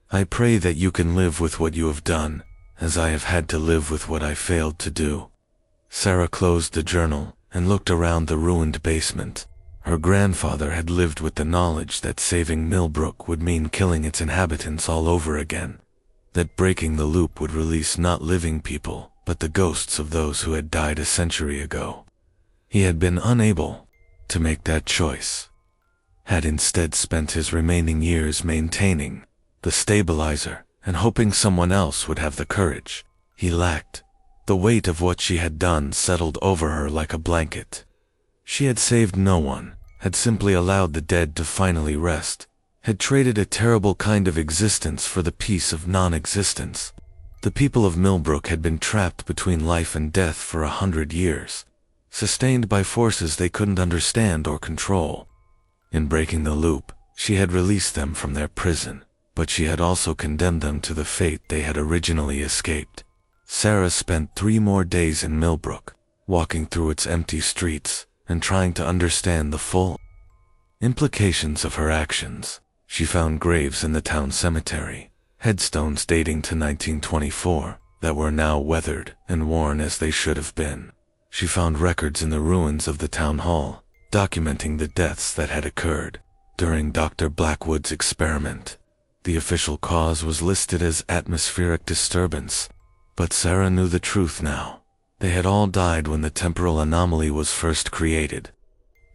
I pray that you can live with what you have done, as I have had to live with what I failed to do. Sarah closed the journal and looked around the ruined basement. Her grandfather had lived with the knowledge that saving Millbrook would mean killing its inhabitants all over again, that breaking the loop would release not living people, but the ghosts of those who had died a century ago. He had been unable to make that choice, had instead spent his remaining years maintaining the stabilizer and hoping someone else would have the courage he lacked. The weight of what she had done settled over her like a blanket. She had saved no one, had simply allowed the dead to finally rest, had traded a terrible kind of existence for the peace of non-existence. The people of Millbrook had been trapped between life and death for 100 years, sustained by forces they couldn't understand or control. In breaking the loop, she had released them from their prison, but she had also condemned them to the fate they had originally escaped. Sarah spent 3 more days in Millbrook, walking through its empty streets and trying to understand the full implications of her actions. She found graves in the town cemetery, headstones dating to 1924 that were now weathered and worn as they should have been. She found records in the ruins of the town hall, documenting the deaths that had occurred during Dr. Blackwood's experiment. The official cause was listed as atmospheric disturbance, but Sarah knew the truth now. They had all died when the temporal anomaly was first created,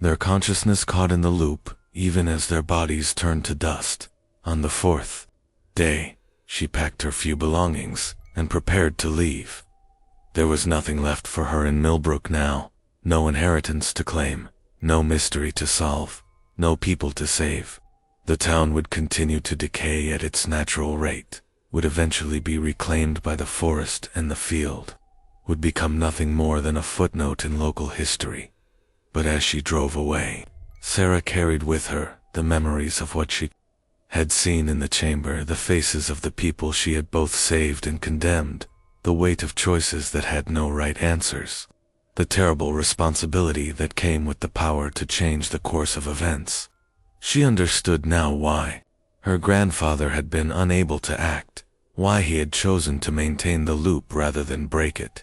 their consciousness caught in the loop, even as their bodies turned to dust. On the 4th day, she packed her few belongings and prepared to leave. There was nothing left for her in Millbrook now, no inheritance to claim, no mystery to solve, no people to save. The town would continue to decay at its natural rate, would eventually be reclaimed by the forest and the field, would become nothing more than a footnote in local history. But as she drove away, Sarah carried with her the memories of what she had seen in the chamber, the faces of the people she had both saved and condemned, the weight of choices that had no right answers, the terrible responsibility that came with the power to change the course of events. She understood now why her grandfather had been unable to act, why he had chosen to maintain the loop rather than break it.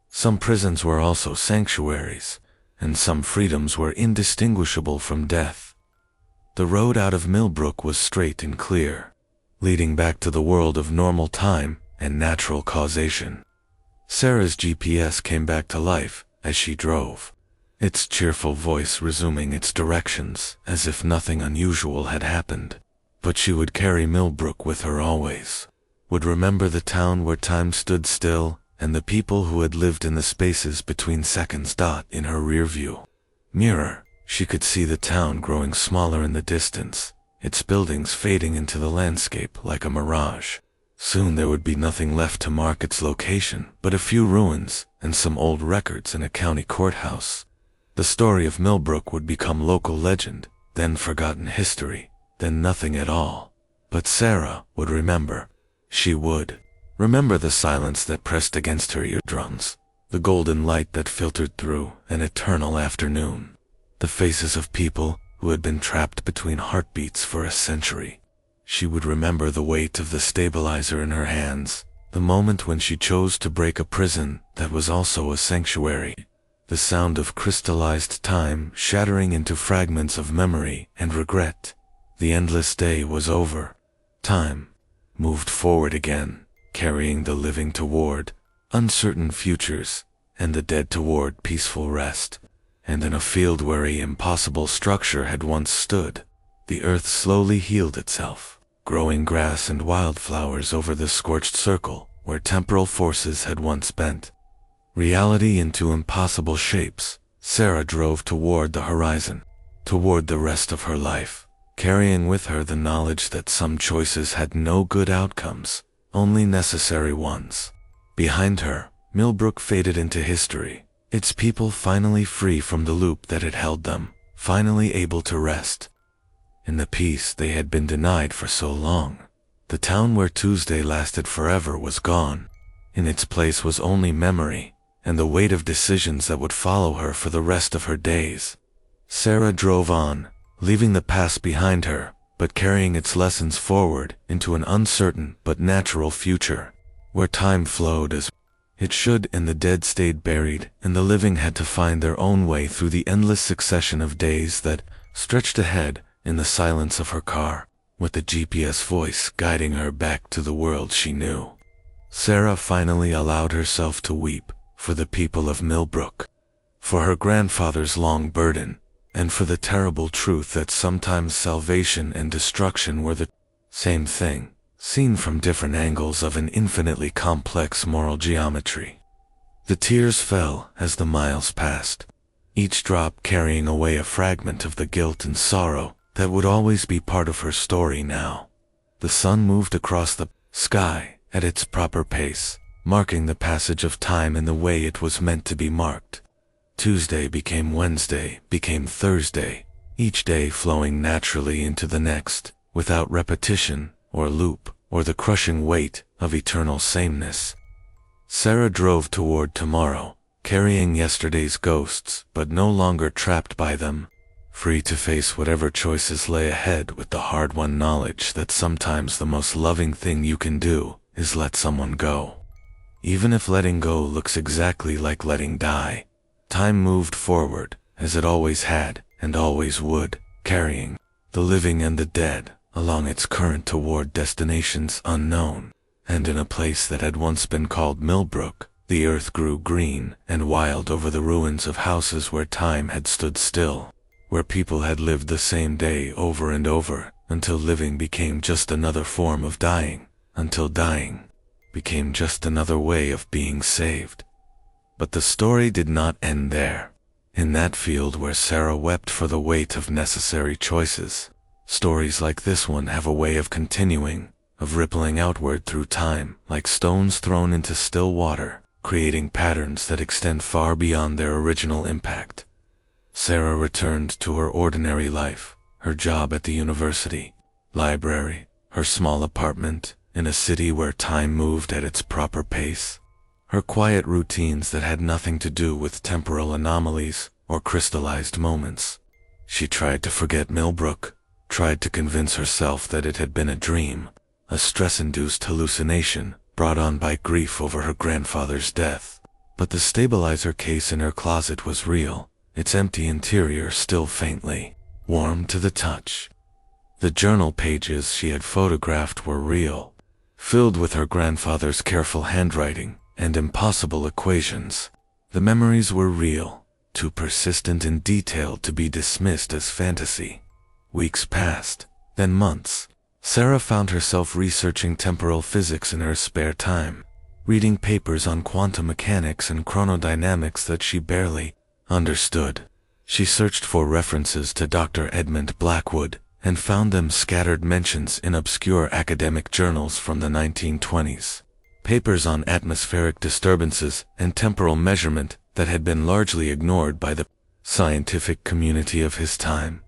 Some prisons were also sanctuaries, and some freedoms were indistinguishable from death. The road out of Millbrook was straight and clear, leading back to the world of normal time and natural causation. Sarah's GPS came back to life as she drove, its cheerful voice resuming its directions as if nothing unusual had happened. But she would carry Millbrook with her always, would remember the town where time stood still and the people who had lived in the spaces between seconds. In her rearview mirror, she could see the town growing smaller in the distance, its buildings fading into the landscape like a mirage. Soon there would be nothing left to mark its location but a few ruins and some old records in a county courthouse. The story of Millbrook would become local legend, then forgotten history, then nothing at all. But Sarah would remember. She would remember the silence that pressed against her eardrums, the golden light that filtered through an eternal afternoon, the faces of people who had been trapped between heartbeats for a century. She would remember the weight of the stabilizer in her hands, the moment when she chose to break a prison that was also a sanctuary, the sound of crystallized time shattering into fragments of memory and regret. The endless day was over. Time moved forward again, carrying the living toward uncertain futures and the dead toward peaceful rest. And in a field where an impossible structure had once stood, the earth slowly healed itself, growing grass and wildflowers over the scorched circle where temporal forces had once bent reality into impossible shapes. Sarah drove toward the horizon, toward the rest of her life, carrying with her the knowledge that some choices had no good outcomes, only necessary ones. Behind her, Millbrook faded into history, its people finally free from the loop that had held them, finally able to rest in the peace they had been denied for so long. The town where Tuesday lasted forever was gone. In its place was only memory, and the weight of decisions that would follow her for the rest of her days. Sarah drove on, leaving the past behind her, but carrying its lessons forward into an uncertain but natural future, where time flowed as it should and the dead stayed buried, and the living had to find their own way through the endless succession of days that stretched ahead in the silence of her car, with the GPS voice guiding her back to the world she knew. Sarah finally allowed herself to weep for the people of Millbrook, for her grandfather's long burden, and for the terrible truth that sometimes salvation and destruction were the same thing, seen from different angles of an infinitely complex moral geometry. The tears fell as the miles passed, each drop carrying away a fragment of the guilt and sorrow that would always be part of her story now. The sun moved across the sky at its proper pace, marking the passage of time in the way it was meant to be marked. Tuesday became Wednesday, became Thursday, each day flowing naturally into the next, without repetition or loop or the crushing weight of eternal sameness. Sarah drove toward tomorrow, carrying yesterday's ghosts, but no longer trapped by them, free to face whatever choices lay ahead with the hard-won knowledge that sometimes the most loving thing you can do is let someone go. Even if letting go looks exactly like letting die, time moved forward, as it always had and always would, carrying the living and the dead along its current toward destinations unknown. And in a place that had once been called Millbrook, the earth grew green and wild over the ruins of houses where time had stood still, where people had lived the same day over and over, until living became just another form of dying, until dying became just another way of being saved. But the story did not end there. In that field where Sarah wept for the weight of necessary choices, stories like this one have a way of continuing, of rippling outward through time, like stones thrown into still water, creating patterns that extend far beyond their original impact. Sarah returned to her ordinary life, her job at the university, library, her small apartment, in a city where time moved at its proper pace, her quiet routines that had nothing to do with temporal anomalies or crystallized moments. She tried to forget Millbrook, tried to convince herself that it had been a dream, a stress-induced hallucination brought on by grief over her grandfather's death. But the stabilizer case in her closet was real, its empty interior still faintly warm to the touch. The journal pages she had photographed were real, filled with her grandfather's careful handwriting and impossible equations. The memories were real, too persistent and detailed to be dismissed as fantasy. Weeks passed, then months. Sarah found herself researching temporal physics in her spare time, reading papers on quantum mechanics and chronodynamics that she barely understood. She searched for references to Dr. Edmund Blackwood and found them scattered mentions in obscure academic journals from the 1920s. Papers on atmospheric disturbances and temporal measurement that had been largely ignored by the scientific community of his time.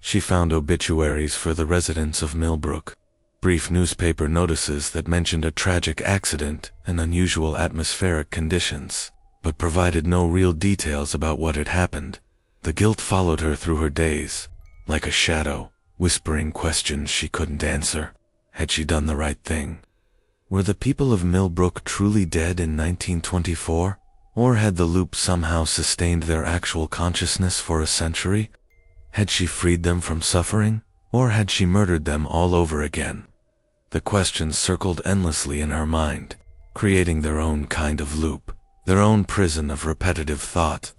She found obituaries for the residents of Millbrook, brief newspaper notices that mentioned a tragic accident and unusual atmospheric conditions, but provided no real details about what had happened. The guilt followed her through her days, like a shadow, whispering questions she couldn't answer. Had she done the right thing? Were the people of Millbrook truly dead in 1924? Or had the loop somehow sustained their actual consciousness for a century? Had she freed them from suffering? Or had she murdered them all over again? The questions circled endlessly in her mind, creating their own kind of loop, their own prison of repetitive thought.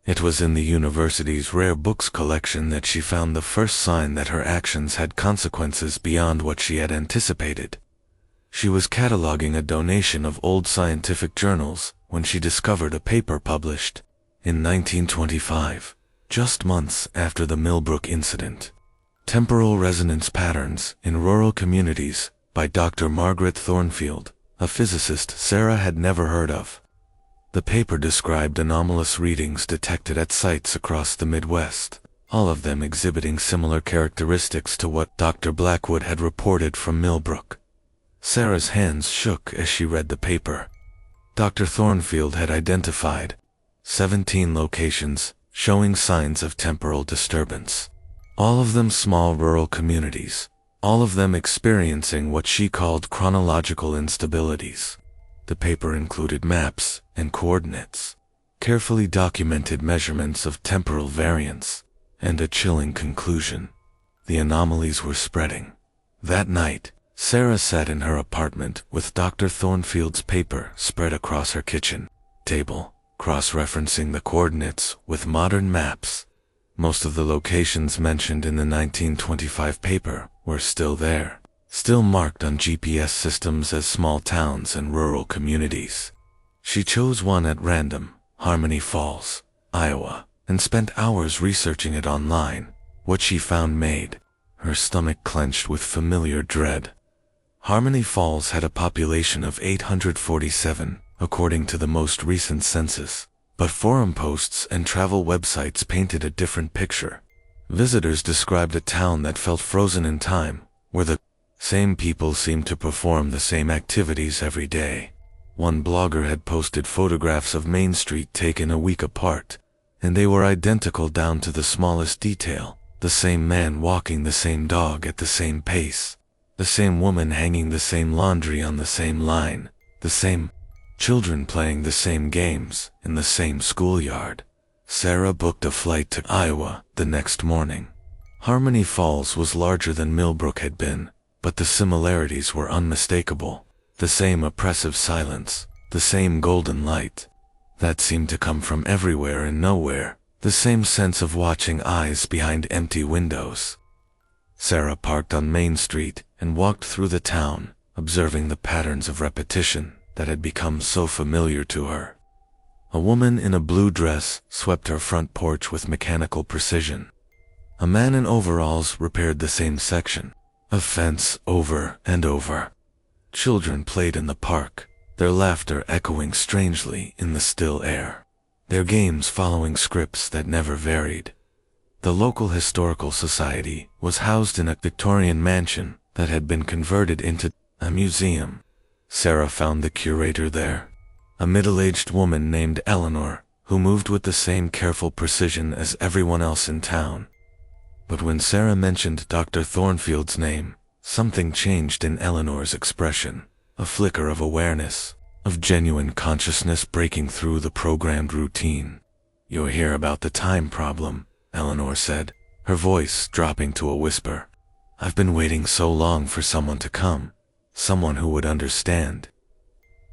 It was in the university's rare books collection that she found the first sign that her actions had consequences beyond what she had anticipated. She was cataloging a donation of old scientific journals when she discovered a paper published in 1925, just months after the Millbrook incident. Temporal Resonance Patterns in Rural Communities by Dr. Margaret Thornfield, a physicist Sarah had never heard of. The paper described anomalous readings detected at sites across the Midwest, all of them exhibiting similar characteristics to what Dr. Blackwood had reported from Millbrook. Sarah's hands shook as she read the paper. Dr. Thornfield had identified 17 locations showing signs of temporal disturbance, all of them small rural communities, all of them experiencing what she called chronological instabilities. The paper included maps and coordinates, carefully documented measurements of temporal variance, and a chilling conclusion. The anomalies were spreading. That night, Sarah sat in her apartment with Dr. Thornfield's paper spread across her kitchen table, cross-referencing the coordinates with modern maps. Most of the locations mentioned in the 1925 paper were still there, still marked on GPS systems as small towns and rural communities. She chose one at random, Harmony Falls, Iowa, and spent hours researching it online. What she found made her stomach clenched with familiar dread. Harmony Falls had a population of 847, according to the most recent census, but forum posts and travel websites painted a different picture. Visitors described a town that felt frozen in time, where the same people seemed to perform the same activities every day. One blogger had posted photographs of Main Street taken a week apart, and they were identical down to the smallest detail. The same man walking the same dog at the same pace, the same woman hanging the same laundry on the same line, the same children playing the same games in the same schoolyard. Sarah booked a flight to Iowa the next morning. Harmony Falls was larger than Millbrook had been, but the similarities were unmistakable. The same oppressive silence, the same golden light that seemed to come from everywhere and nowhere, the same sense of watching eyes behind empty windows. Sarah parked on Main Street and walked through the town, observing the patterns of repetition that had become so familiar to her. A woman in a blue dress swept her front porch with mechanical precision. A man in overalls repaired the same section of fence over and over. Children played in the park, their laughter echoing strangely in the still air, their games following scripts that never varied. The local historical society was housed in a Victorian mansion that had been converted into a museum. Sarah found the curator there, a middle-aged woman named Eleanor, who moved with the same careful precision as everyone else in town. But when Sarah mentioned Dr. Thornfield's name, something changed in Eleanor's expression, a flicker of awareness, of genuine consciousness breaking through the programmed routine. "You'll hear about the time problem," Eleanor said, her voice dropping to a whisper. I've been waiting so long for someone to come, someone who would understand.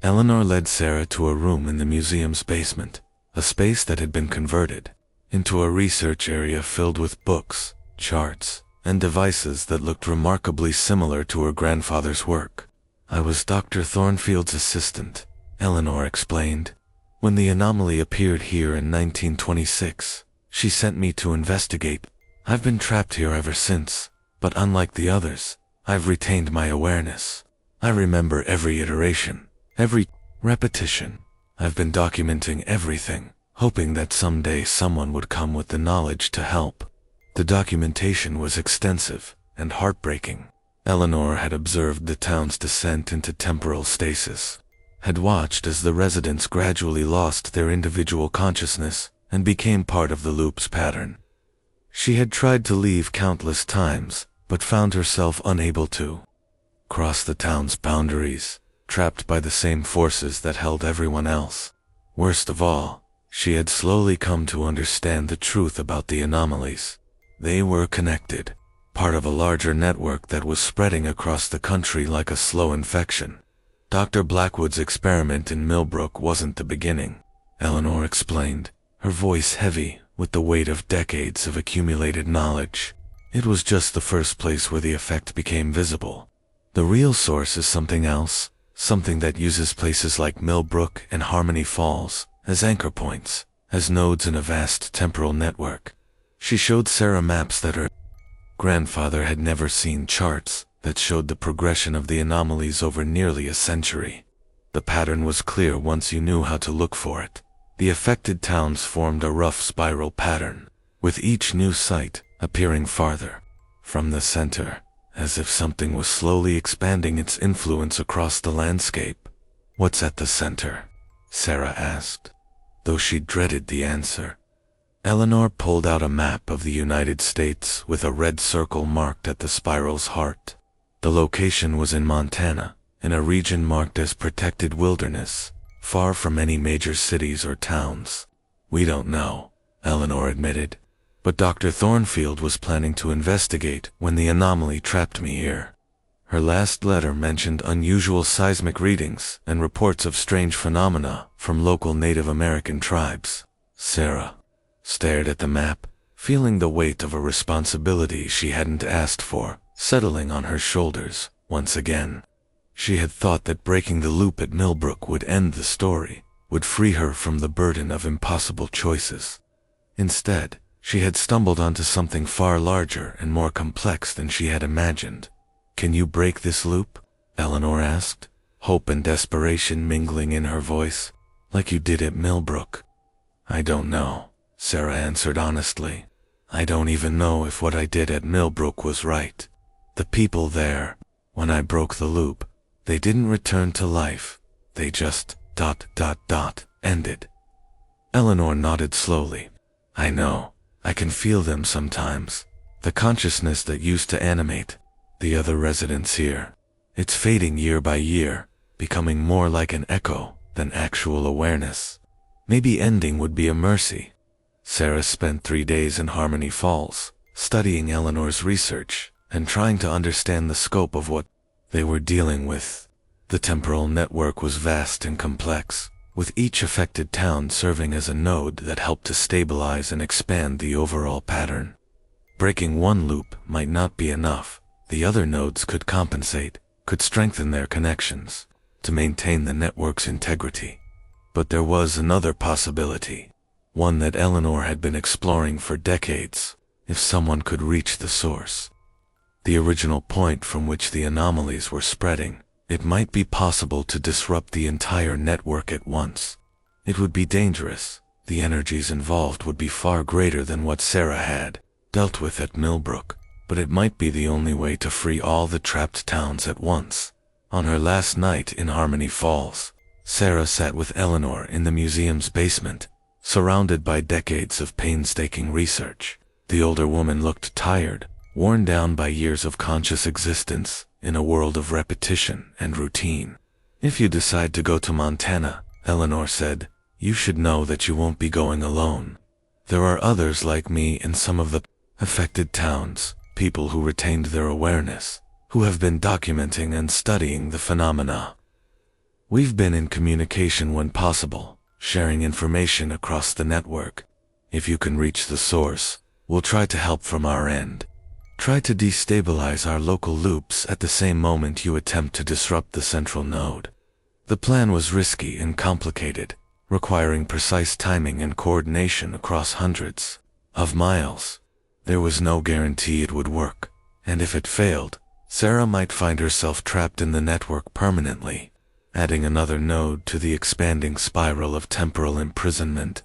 Eleanor led Sarah to a room in the museum's basement, a space that had been converted into a research area filled with books, charts, and devices that looked remarkably similar to her grandfather's work. I was Dr. Thornfield's assistant, Eleanor explained. When the anomaly appeared here in 1926, she sent me to investigate. I've been trapped here ever since, but unlike the others, I've retained my awareness. I remember every iteration, every repetition. I've been documenting everything, hoping that someday someone would come with the knowledge to help. The documentation was extensive and heartbreaking. Eleanor had observed the town's descent into temporal stasis, had watched as the residents gradually lost their individual consciousness and became part of the loop's pattern. She had tried to leave countless times, but found herself unable to cross the town's boundaries, trapped by the same forces that held everyone else. Worst of all, she had slowly come to understand the truth about the anomalies. They were connected, part of a larger network that was spreading across the country like a slow infection. Dr. Blackwood's experiment in Millbrook wasn't the beginning, Eleanor explained, her voice heavy with the weight of decades of accumulated knowledge. It was just the first place where the effect became visible. The real source is something else, something that uses places like Millbrook and Harmony Falls as anchor points, as nodes in a vast temporal network. She showed Sarah maps that her grandfather had never seen, charts that showed the progression of the anomalies over nearly a century. The pattern was clear once you knew how to look for it. The affected towns formed a rough spiral pattern, with each new site appearing farther from the center, as if something was slowly expanding its influence across the landscape. "What's at the center?" Sarah asked, though she dreaded the answer. Eleanor pulled out a map of the United States with a red circle marked at the spiral's heart. The location was in Montana, in a region marked as protected wilderness, far from any major cities or towns. "We don't know," Eleanor admitted, "but Dr. Thornfield was planning to investigate when the anomaly trapped me here." Her last letter mentioned unusual seismic readings and reports of strange phenomena from local Native American tribes. Sarah stared at the map, feeling the weight of a responsibility she hadn't asked for settling on her shoulders once again. She had thought that breaking the loop at Millbrook would end the story, would free her from the burden of impossible choices. Instead, she had stumbled onto something far larger and more complex than she had imagined. "Can you break this loop?" Eleanor asked, hope and desperation mingling in her voice, "like you did at Millbrook?" "I don't know," Sarah answered honestly. "I don't even know if what I did at Millbrook was right. The people there, when I broke the loop, they didn't return to life. They just ... ended." Eleanor nodded slowly. "I know. I can feel them sometimes. The consciousness that used to animate the other residents here. It's fading year by year, becoming more like an echo than actual awareness. Maybe ending would be a mercy." Sarah spent 3 days in Harmony Falls, studying Eleanor's research and trying to understand the scope of what they were dealing with. The temporal network was vast and complex, with each affected town serving as a node that helped to stabilize and expand the overall pattern. Breaking one loop might not be enough. The other nodes could compensate, could strengthen their connections to maintain the network's integrity. But there was another possibility, one that Eleanor had been exploring for decades. If someone could reach the source, the original point from which the anomalies were spreading, it might be possible to disrupt the entire network at once. It would be dangerous. The energies involved would be far greater than what Sarah had dealt with at Millbrook, but it might be the only way to free all the trapped towns at once. On her last night in Harmony Falls, Sarah sat with Eleanor in the museum's basement, surrounded by decades of painstaking research. The older woman looked tired, worn down by years of conscious existence in a world of repetition and routine. "If you decide to go to Montana," Eleanor said, "you should know that you won't be going alone. There are others like me in some of the affected towns. people who retained their awareness, who have been documenting and studying the phenomena. We've been in communication when possible, sharing information across the network. If you can reach the source, we'll try to help from our end. Try to destabilize our local loops at the same moment you attempt to disrupt the central node. The plan was risky and complicated, requiring precise timing and coordination across hundreds of miles. There was no guarantee it would work, and if it failed, Sarah might find herself trapped in the network permanently, adding another node to the expanding spiral of temporal imprisonment.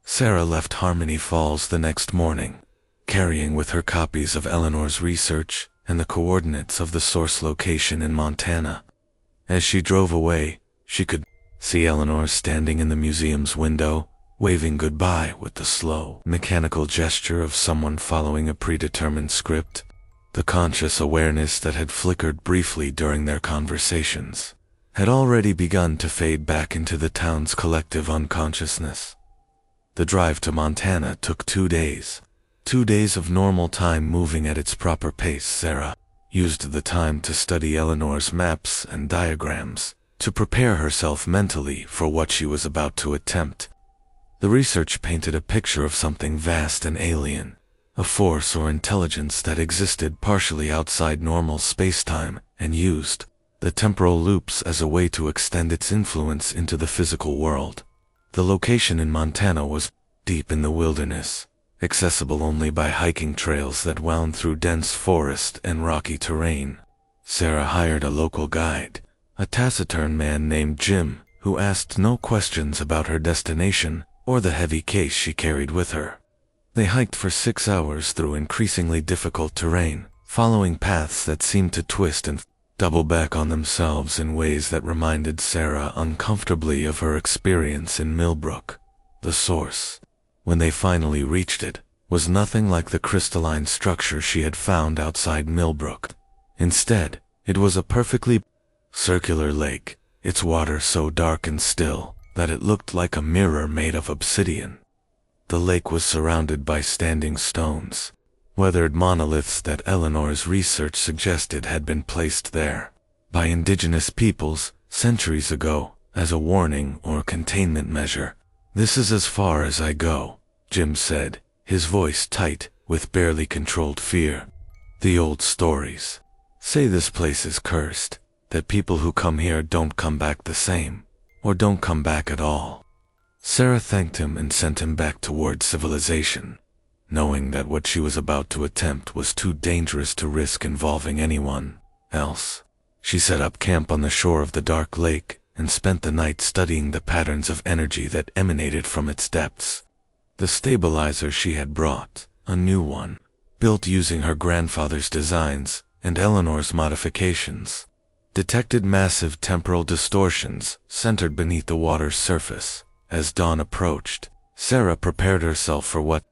Sarah left Harmony Falls the next morning, carrying with her copies of Eleanor's research and the coordinates of the source location in Montana. As she drove away, she could see Eleanor standing in the museum's window, waving goodbye with the slow, mechanical gesture of someone following a predetermined script. The conscious awareness that had flickered briefly during their conversations had already begun to fade back into the town's collective unconsciousness. The drive to Montana took 2 days. 2 days of normal time moving at its proper pace. Sarah used the time to study Eleanor's maps and diagrams, to prepare herself mentally for what she was about to attempt. The research painted a picture of something vast and alien, a force or intelligence that existed partially outside normal space-time and used the temporal loops as a way to extend its influence into the physical world. The location in Montana was deep in the wilderness, accessible only by hiking trails that wound through dense forest and rocky terrain. Sarah hired a local guide, a taciturn man named Jim, who asked no questions about her destination or the heavy case she carried with her. They hiked for 6 hours through increasingly difficult terrain, following paths that seemed to twist and double back on themselves in ways that reminded Sarah uncomfortably of her experience in Millbrook. The source, when they finally reached it, was nothing like the crystalline structure she had found outside Millbrook. Instead, it was a perfectly circular lake, its water so dark and still that it looked like a mirror made of obsidian. The lake was surrounded by standing stones, weathered monoliths that Eleanor's research suggested had been placed there by indigenous peoples centuries ago as a warning or containment measure. "This is as far as I go," Jim said, his voice tight with barely controlled fear. "The old stories say this place is cursed, that people who come here don't come back the same, or don't come back at all." Sarah thanked him and sent him back toward civilization, knowing that what she was about to attempt was too dangerous to risk involving anyone else. She set up camp on the shore of the dark lake and spent the night studying the patterns of energy that emanated from its depths. The stabilizer she had brought, a new one, built using her grandfather's designs and Eleanor's modifications, detected massive temporal distortions centered beneath the water's surface. As dawn approached, Sarah prepared herself for what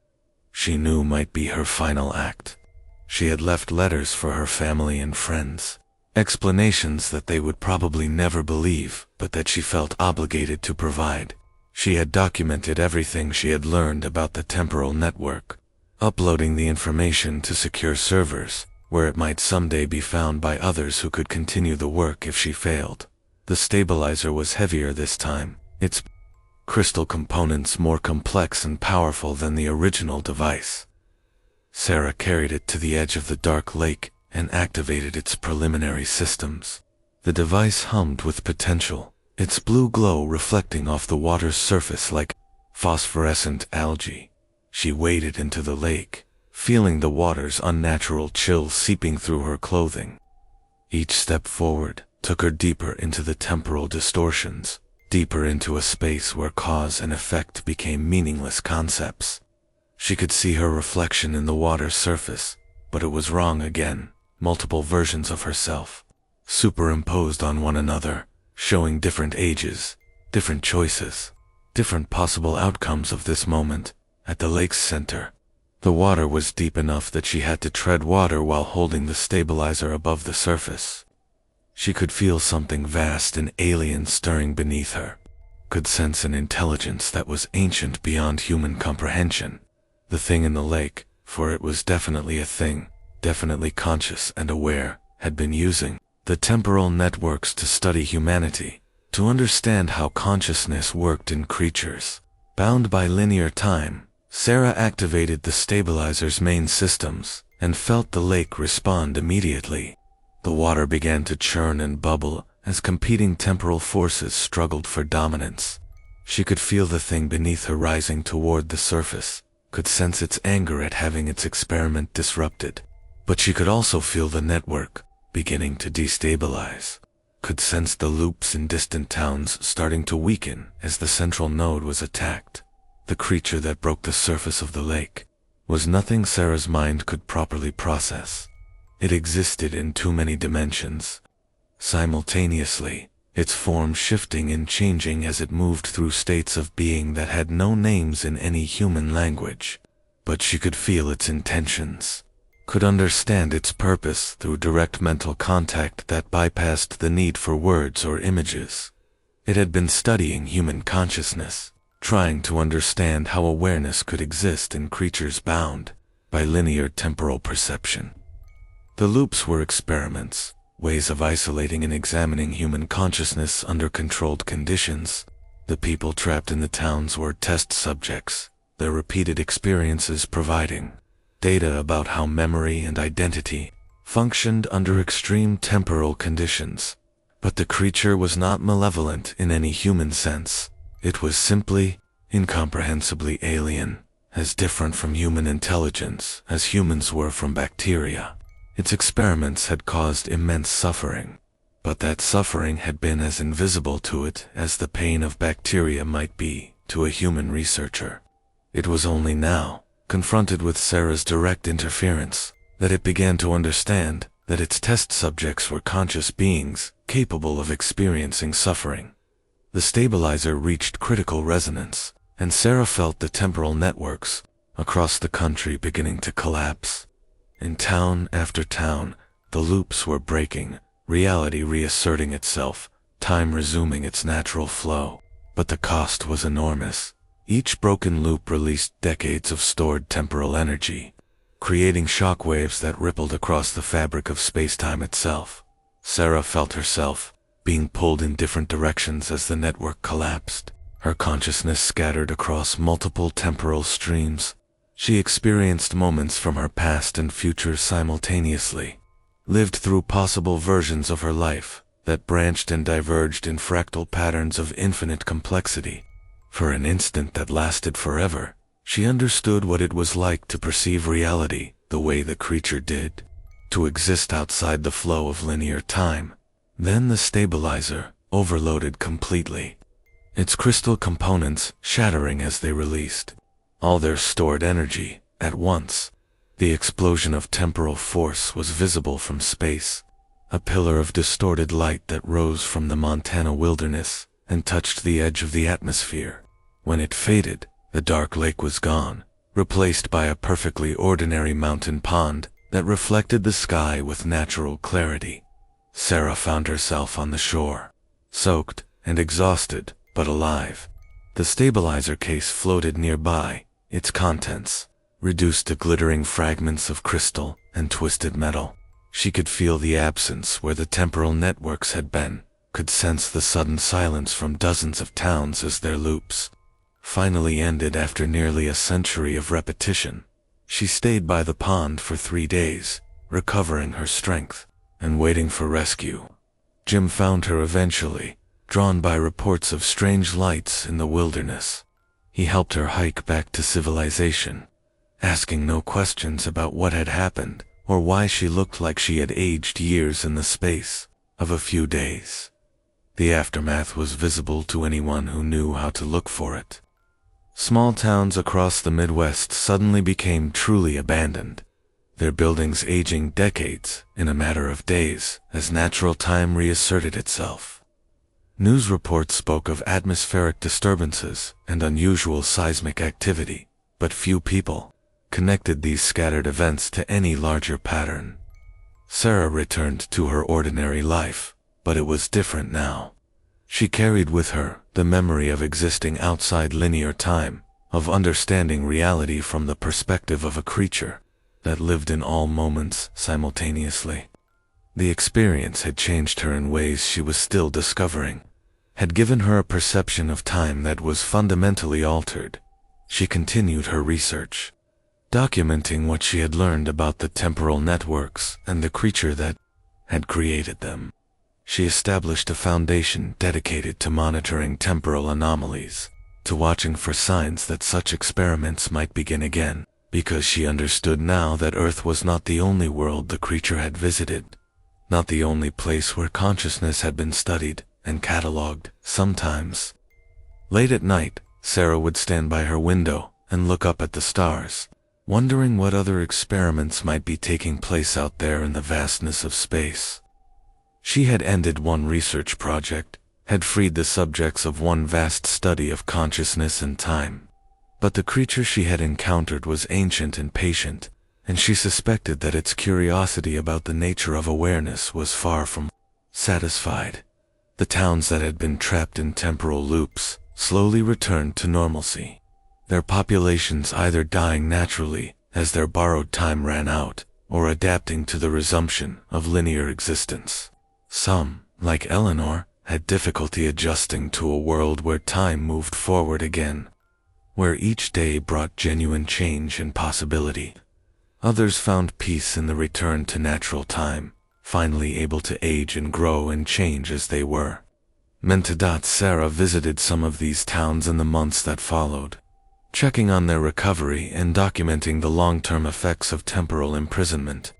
she knew might be her final act. She had left letters for her family and friends, explanations that they would probably never believe, but that she felt obligated to provide. She had documented everything she had learned about the temporal network, uploading the information to secure servers, where it might someday be found by others who could continue the work if she failed. The stabilizer was heavier this time, its crystal components more complex and powerful than the original device. Sarah carried it to the edge of the dark lake and activated its preliminary systems. The device hummed with potential, its blue glow reflecting off the water's surface like phosphorescent algae. She waded into the lake, feeling the water's unnatural chill seeping through her clothing. Each step forward took her deeper into the temporal distortions, deeper into a space where cause and effect became meaningless concepts. She could see her reflection in the water's surface, but it was wrong again. Multiple versions of herself, superimposed on one another, showing different ages, different choices, different possible outcomes of this moment. At the lake's center, the water was deep enough that she had to tread water while holding the stabilizer above the surface. She could feel something vast and alien stirring beneath her, could sense an intelligence that was ancient beyond human comprehension. The thing in the lake, for it was definitely a thing, definitely conscious and aware, had been using the temporal networks to study humanity, to understand how consciousness worked in creatures. Bound by linear time, Sarah activated the stabilizer's main systems and felt the lake respond immediately. The water began to churn and bubble as competing temporal forces struggled for dominance. She could feel the thing beneath her rising toward the surface, could sense its anger at having its experiment disrupted. But she could also feel the network beginning to destabilize, could sense the loops in distant towns starting to weaken as the central node was attacked. The creature that broke the surface of the lake was nothing Sarah's mind could properly process. It existed in too many dimensions, simultaneously, its form shifting and changing as it moved through states of being that had no names in any human language. But she could feel its intentions, could understand its purpose through direct mental contact that bypassed the need for words or images. It had been studying human consciousness, trying to understand how awareness could exist in creatures bound by linear temporal perception. The loops were experiments, ways of isolating and examining human consciousness under controlled conditions. The people trapped in the towns were test subjects, their repeated experiences providing data about how memory and identity functioned under extreme temporal conditions. But the creature was not malevolent in any human sense. It was simply, incomprehensibly alien, as different from human intelligence as humans were from bacteria. Its experiments had caused immense suffering, but that suffering had been as invisible to it as the pain of bacteria might be to a human researcher. It was only now, confronted with Sarah's direct interference, that it began to understand that its test subjects were conscious beings capable of experiencing suffering. The stabilizer reached critical resonance, and Sarah felt the temporal networks across the country beginning to collapse. In town after town, the loops were breaking, reality reasserting itself, time resuming its natural flow. But the cost was enormous. Each broken loop released decades of stored temporal energy, creating shockwaves that rippled across the fabric of space-time itself. Sarah felt herself being pulled in different directions as the network collapsed, her consciousness scattered across multiple temporal streams. She experienced moments from her past and future simultaneously, lived through possible versions of her life that branched and diverged in fractal patterns of infinite complexity. For an instant that lasted forever, she understood what it was like to perceive reality the way the creature did, to exist outside the flow of linear time. Then the stabilizer overloaded completely, its crystal components shattering as they released all their stored energy at once. The explosion of temporal force was visible from space, a pillar of distorted light that rose from the Montana wilderness and touched the edge of the atmosphere. When it faded, the dark lake was gone, replaced by a perfectly ordinary mountain pond that reflected the sky with natural clarity. Sarah found herself on the shore, soaked and exhausted, but alive. The stabilizer case floated nearby, its contents reduced to glittering fragments of crystal and twisted metal. She could feel the absence where the temporal networks had been, could sense the sudden silence from dozens of towns as their loops finally ended after nearly a century of repetition. She stayed by the pond for 3 days, recovering her strength and waiting for rescue. Jim found her eventually, drawn by reports of strange lights in the wilderness. He helped her hike back to civilization, asking no questions about what had happened or why she looked like she had aged years in the space of a few days. The aftermath was visible to anyone who knew how to look for it. Small towns across the Midwest suddenly became truly abandoned, their buildings aging decades in a matter of days as natural time reasserted itself. News reports spoke of atmospheric disturbances and unusual seismic activity, but few people connected these scattered events to any larger pattern. Sarah returned to her ordinary life, but it was different now. She carried with her the memory of existing outside linear time, of understanding reality from the perspective of a creature that lived in all moments simultaneously. The experience had changed her in ways she was still discovering, had given her a perception of time that was fundamentally altered. She continued her research, documenting what she had learned about the temporal networks and the creature that had created them. She established a foundation dedicated to monitoring temporal anomalies, to watching for signs that such experiments might begin again, because she understood now that Earth was not the only world the creature had visited, not the only place where consciousness had been studied and catalogued. Sometimes, late at night, Sarah would stand by her window and look up at the stars, wondering what other experiments might be taking place out there in the vastness of space. She had ended one research project, had freed the subjects of one vast study of consciousness and time. But the creature she had encountered was ancient and patient, and she suspected that its curiosity about the nature of awareness was far from satisfied. The towns that had been trapped in temporal loops slowly returned to normalcy, their populations either dying naturally as their borrowed time ran out, or adapting to the resumption of linear existence. Some, like Eleanor, had difficulty adjusting to a world where time moved forward again, where each day brought genuine change and possibility. Others found peace in the return to natural time, finally able to age and grow and change as they were. Sarah visited some of these towns in the months that followed, checking on their recovery and documenting the long-term effects of temporal imprisonment.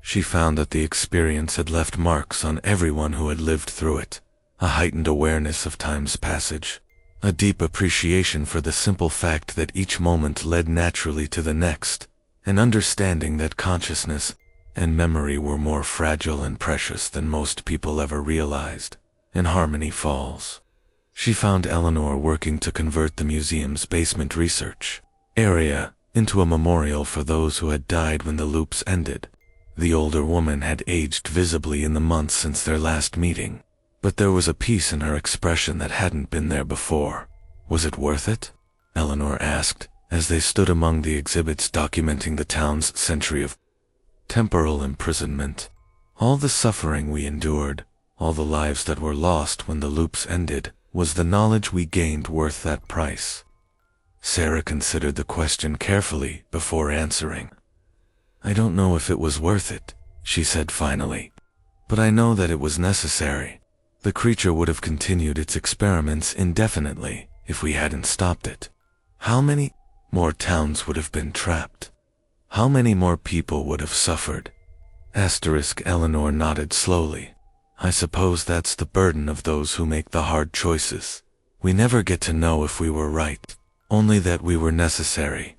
She found that the experience had left marks on everyone who had lived through it, a heightened awareness of time's passage, a deep appreciation for the simple fact that each moment led naturally to the next, an understanding that consciousness and memory were more fragile and precious than most people ever realized. In Harmony Falls, she found Eleanor working to convert the museum's basement research area into a memorial for those who had died when the loops ended. The older woman had aged visibly in the months since their last meeting, but there was a peace in her expression that hadn't been there before. Was it worth it? Eleanor asked, as they stood among the exhibits documenting the town's century of temporal imprisonment. All the suffering we endured, all the lives that were lost when the loops ended, was the knowledge we gained worth that price? Sarah considered the question carefully before answering. I don't know if it was worth it, she said finally, but I know that it was necessary. The creature would have continued its experiments indefinitely if we hadn't stopped it. How many more towns would have been trapped? How many more people would have suffered? Eleanor nodded slowly. I suppose that's the burden of those who make the hard choices. We never get to know if we were right, only that we were necessary.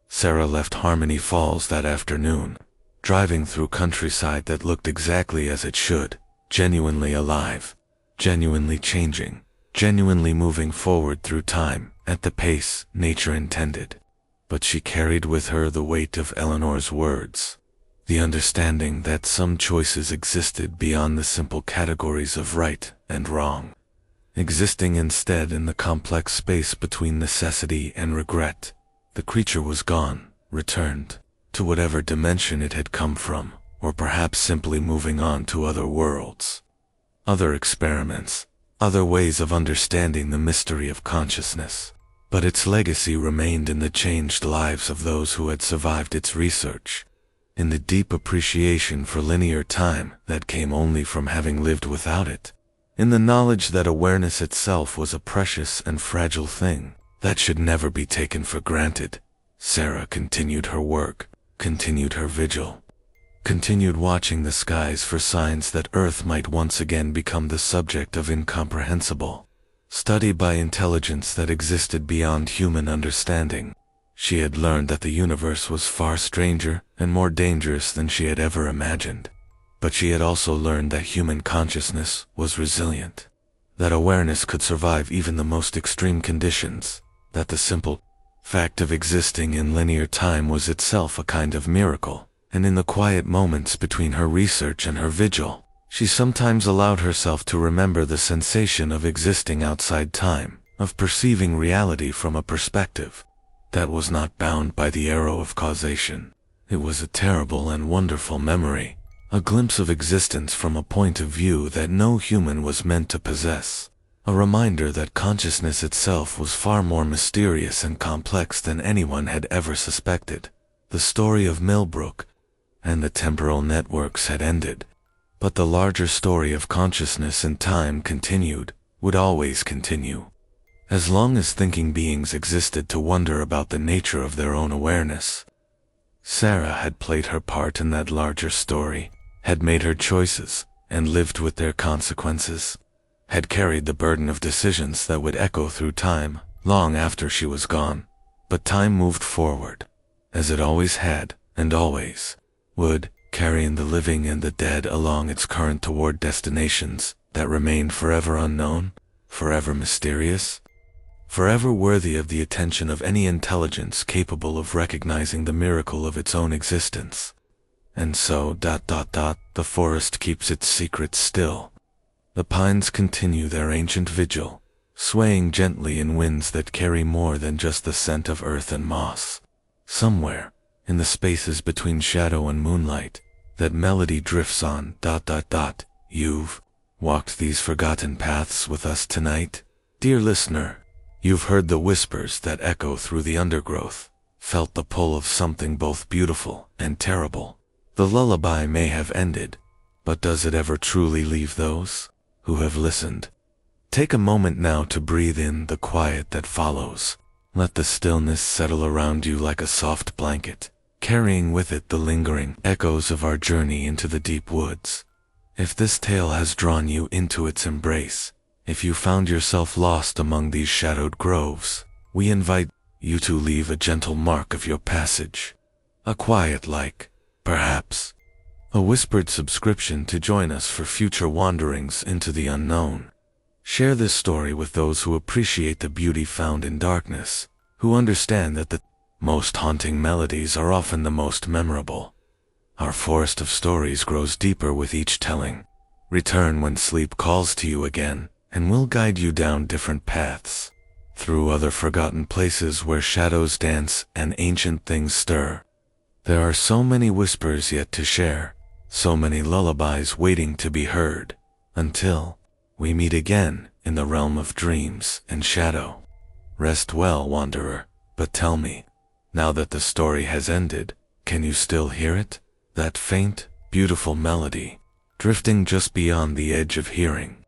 Sarah left Harmony Falls that afternoon, driving through countryside that looked exactly as it should, genuinely alive, genuinely changing, genuinely moving forward through time at the pace nature intended. But she carried with her the weight of Eleanor's words, the understanding that some choices existed beyond the simple categories of right and wrong, existing instead in the complex space between necessity and regret. The creature was gone, returned to whatever dimension it had come from, or perhaps simply moving on to other worlds, other experiments, other ways of understanding the mystery of consciousness. But its legacy remained in the changed lives of those who had survived its research, in the deep appreciation for linear time that came only from having lived without it, in the knowledge that awareness itself was a precious and fragile thing that should never be taken for granted. Sarah continued her work, continued her vigil, continued watching the skies for signs that Earth might once again become the subject of incomprehensible study by intelligence that existed beyond human understanding. She had learned that the universe was far stranger and more dangerous than she had ever imagined. But she had also learned that human consciousness was resilient, that awareness could survive even the most extreme conditions, that the simple fact of existing in linear time was itself a kind of miracle. And in the quiet moments between her research and her vigil, she sometimes allowed herself to remember the sensation of existing outside time, of perceiving reality from a perspective that was not bound by the arrow of causation. It was a terrible and wonderful memory, a glimpse of existence from a point of view that no human was meant to possess, a reminder that consciousness itself was far more mysterious and complex than anyone had ever suspected. The story of Millbrook and the temporal networks had ended, but the larger story of consciousness and time continued, would always continue. As long as thinking beings existed to wonder about the nature of their own awareness, Sarah had played her part in that larger story, had made her choices, and lived with their consequences, had carried the burden of decisions that would echo through time, long after she was gone. But time moved forward, as it always had, and always would, carrying the living and the dead along its current toward destinations that remained forever unknown, forever mysterious, forever worthy of the attention of any intelligence capable of recognizing the miracle of its own existence. And so, the forest keeps its secrets still. The pines continue their ancient vigil, swaying gently in winds that carry more than just the scent of earth and moss. Somewhere, in the spaces between shadow and moonlight, that melody drifts on. You've walked these forgotten paths with us tonight, dear listener. You've heard the whispers that echo through the undergrowth, felt the pull of something both beautiful and terrible. The lullaby may have ended, but does it ever truly leave those who have listened? Take a moment now to breathe in the quiet that follows. Let the stillness settle around you like a soft blanket, carrying with it the lingering echoes of our journey into the deep woods. If this tale has drawn you into its embrace, if you found yourself lost among these shadowed groves, we invite you to leave a gentle mark of your passage. A quiet like, perhaps, a whispered subscription to join us for future wanderings into the unknown. Share this story with those who appreciate the beauty found in darkness, who understand that the most haunting melodies are often the most memorable. Our forest of stories grows deeper with each telling. Return when sleep calls to you again, and we'll guide you down different paths, through other forgotten places where shadows dance and ancient things stir. There are so many whispers yet to share, so many lullabies waiting to be heard, until we meet again in the realm of dreams and shadow. Rest well, wanderer, but tell me, now that the story has ended, can you still hear it? That faint, beautiful melody, drifting just beyond the edge of hearing.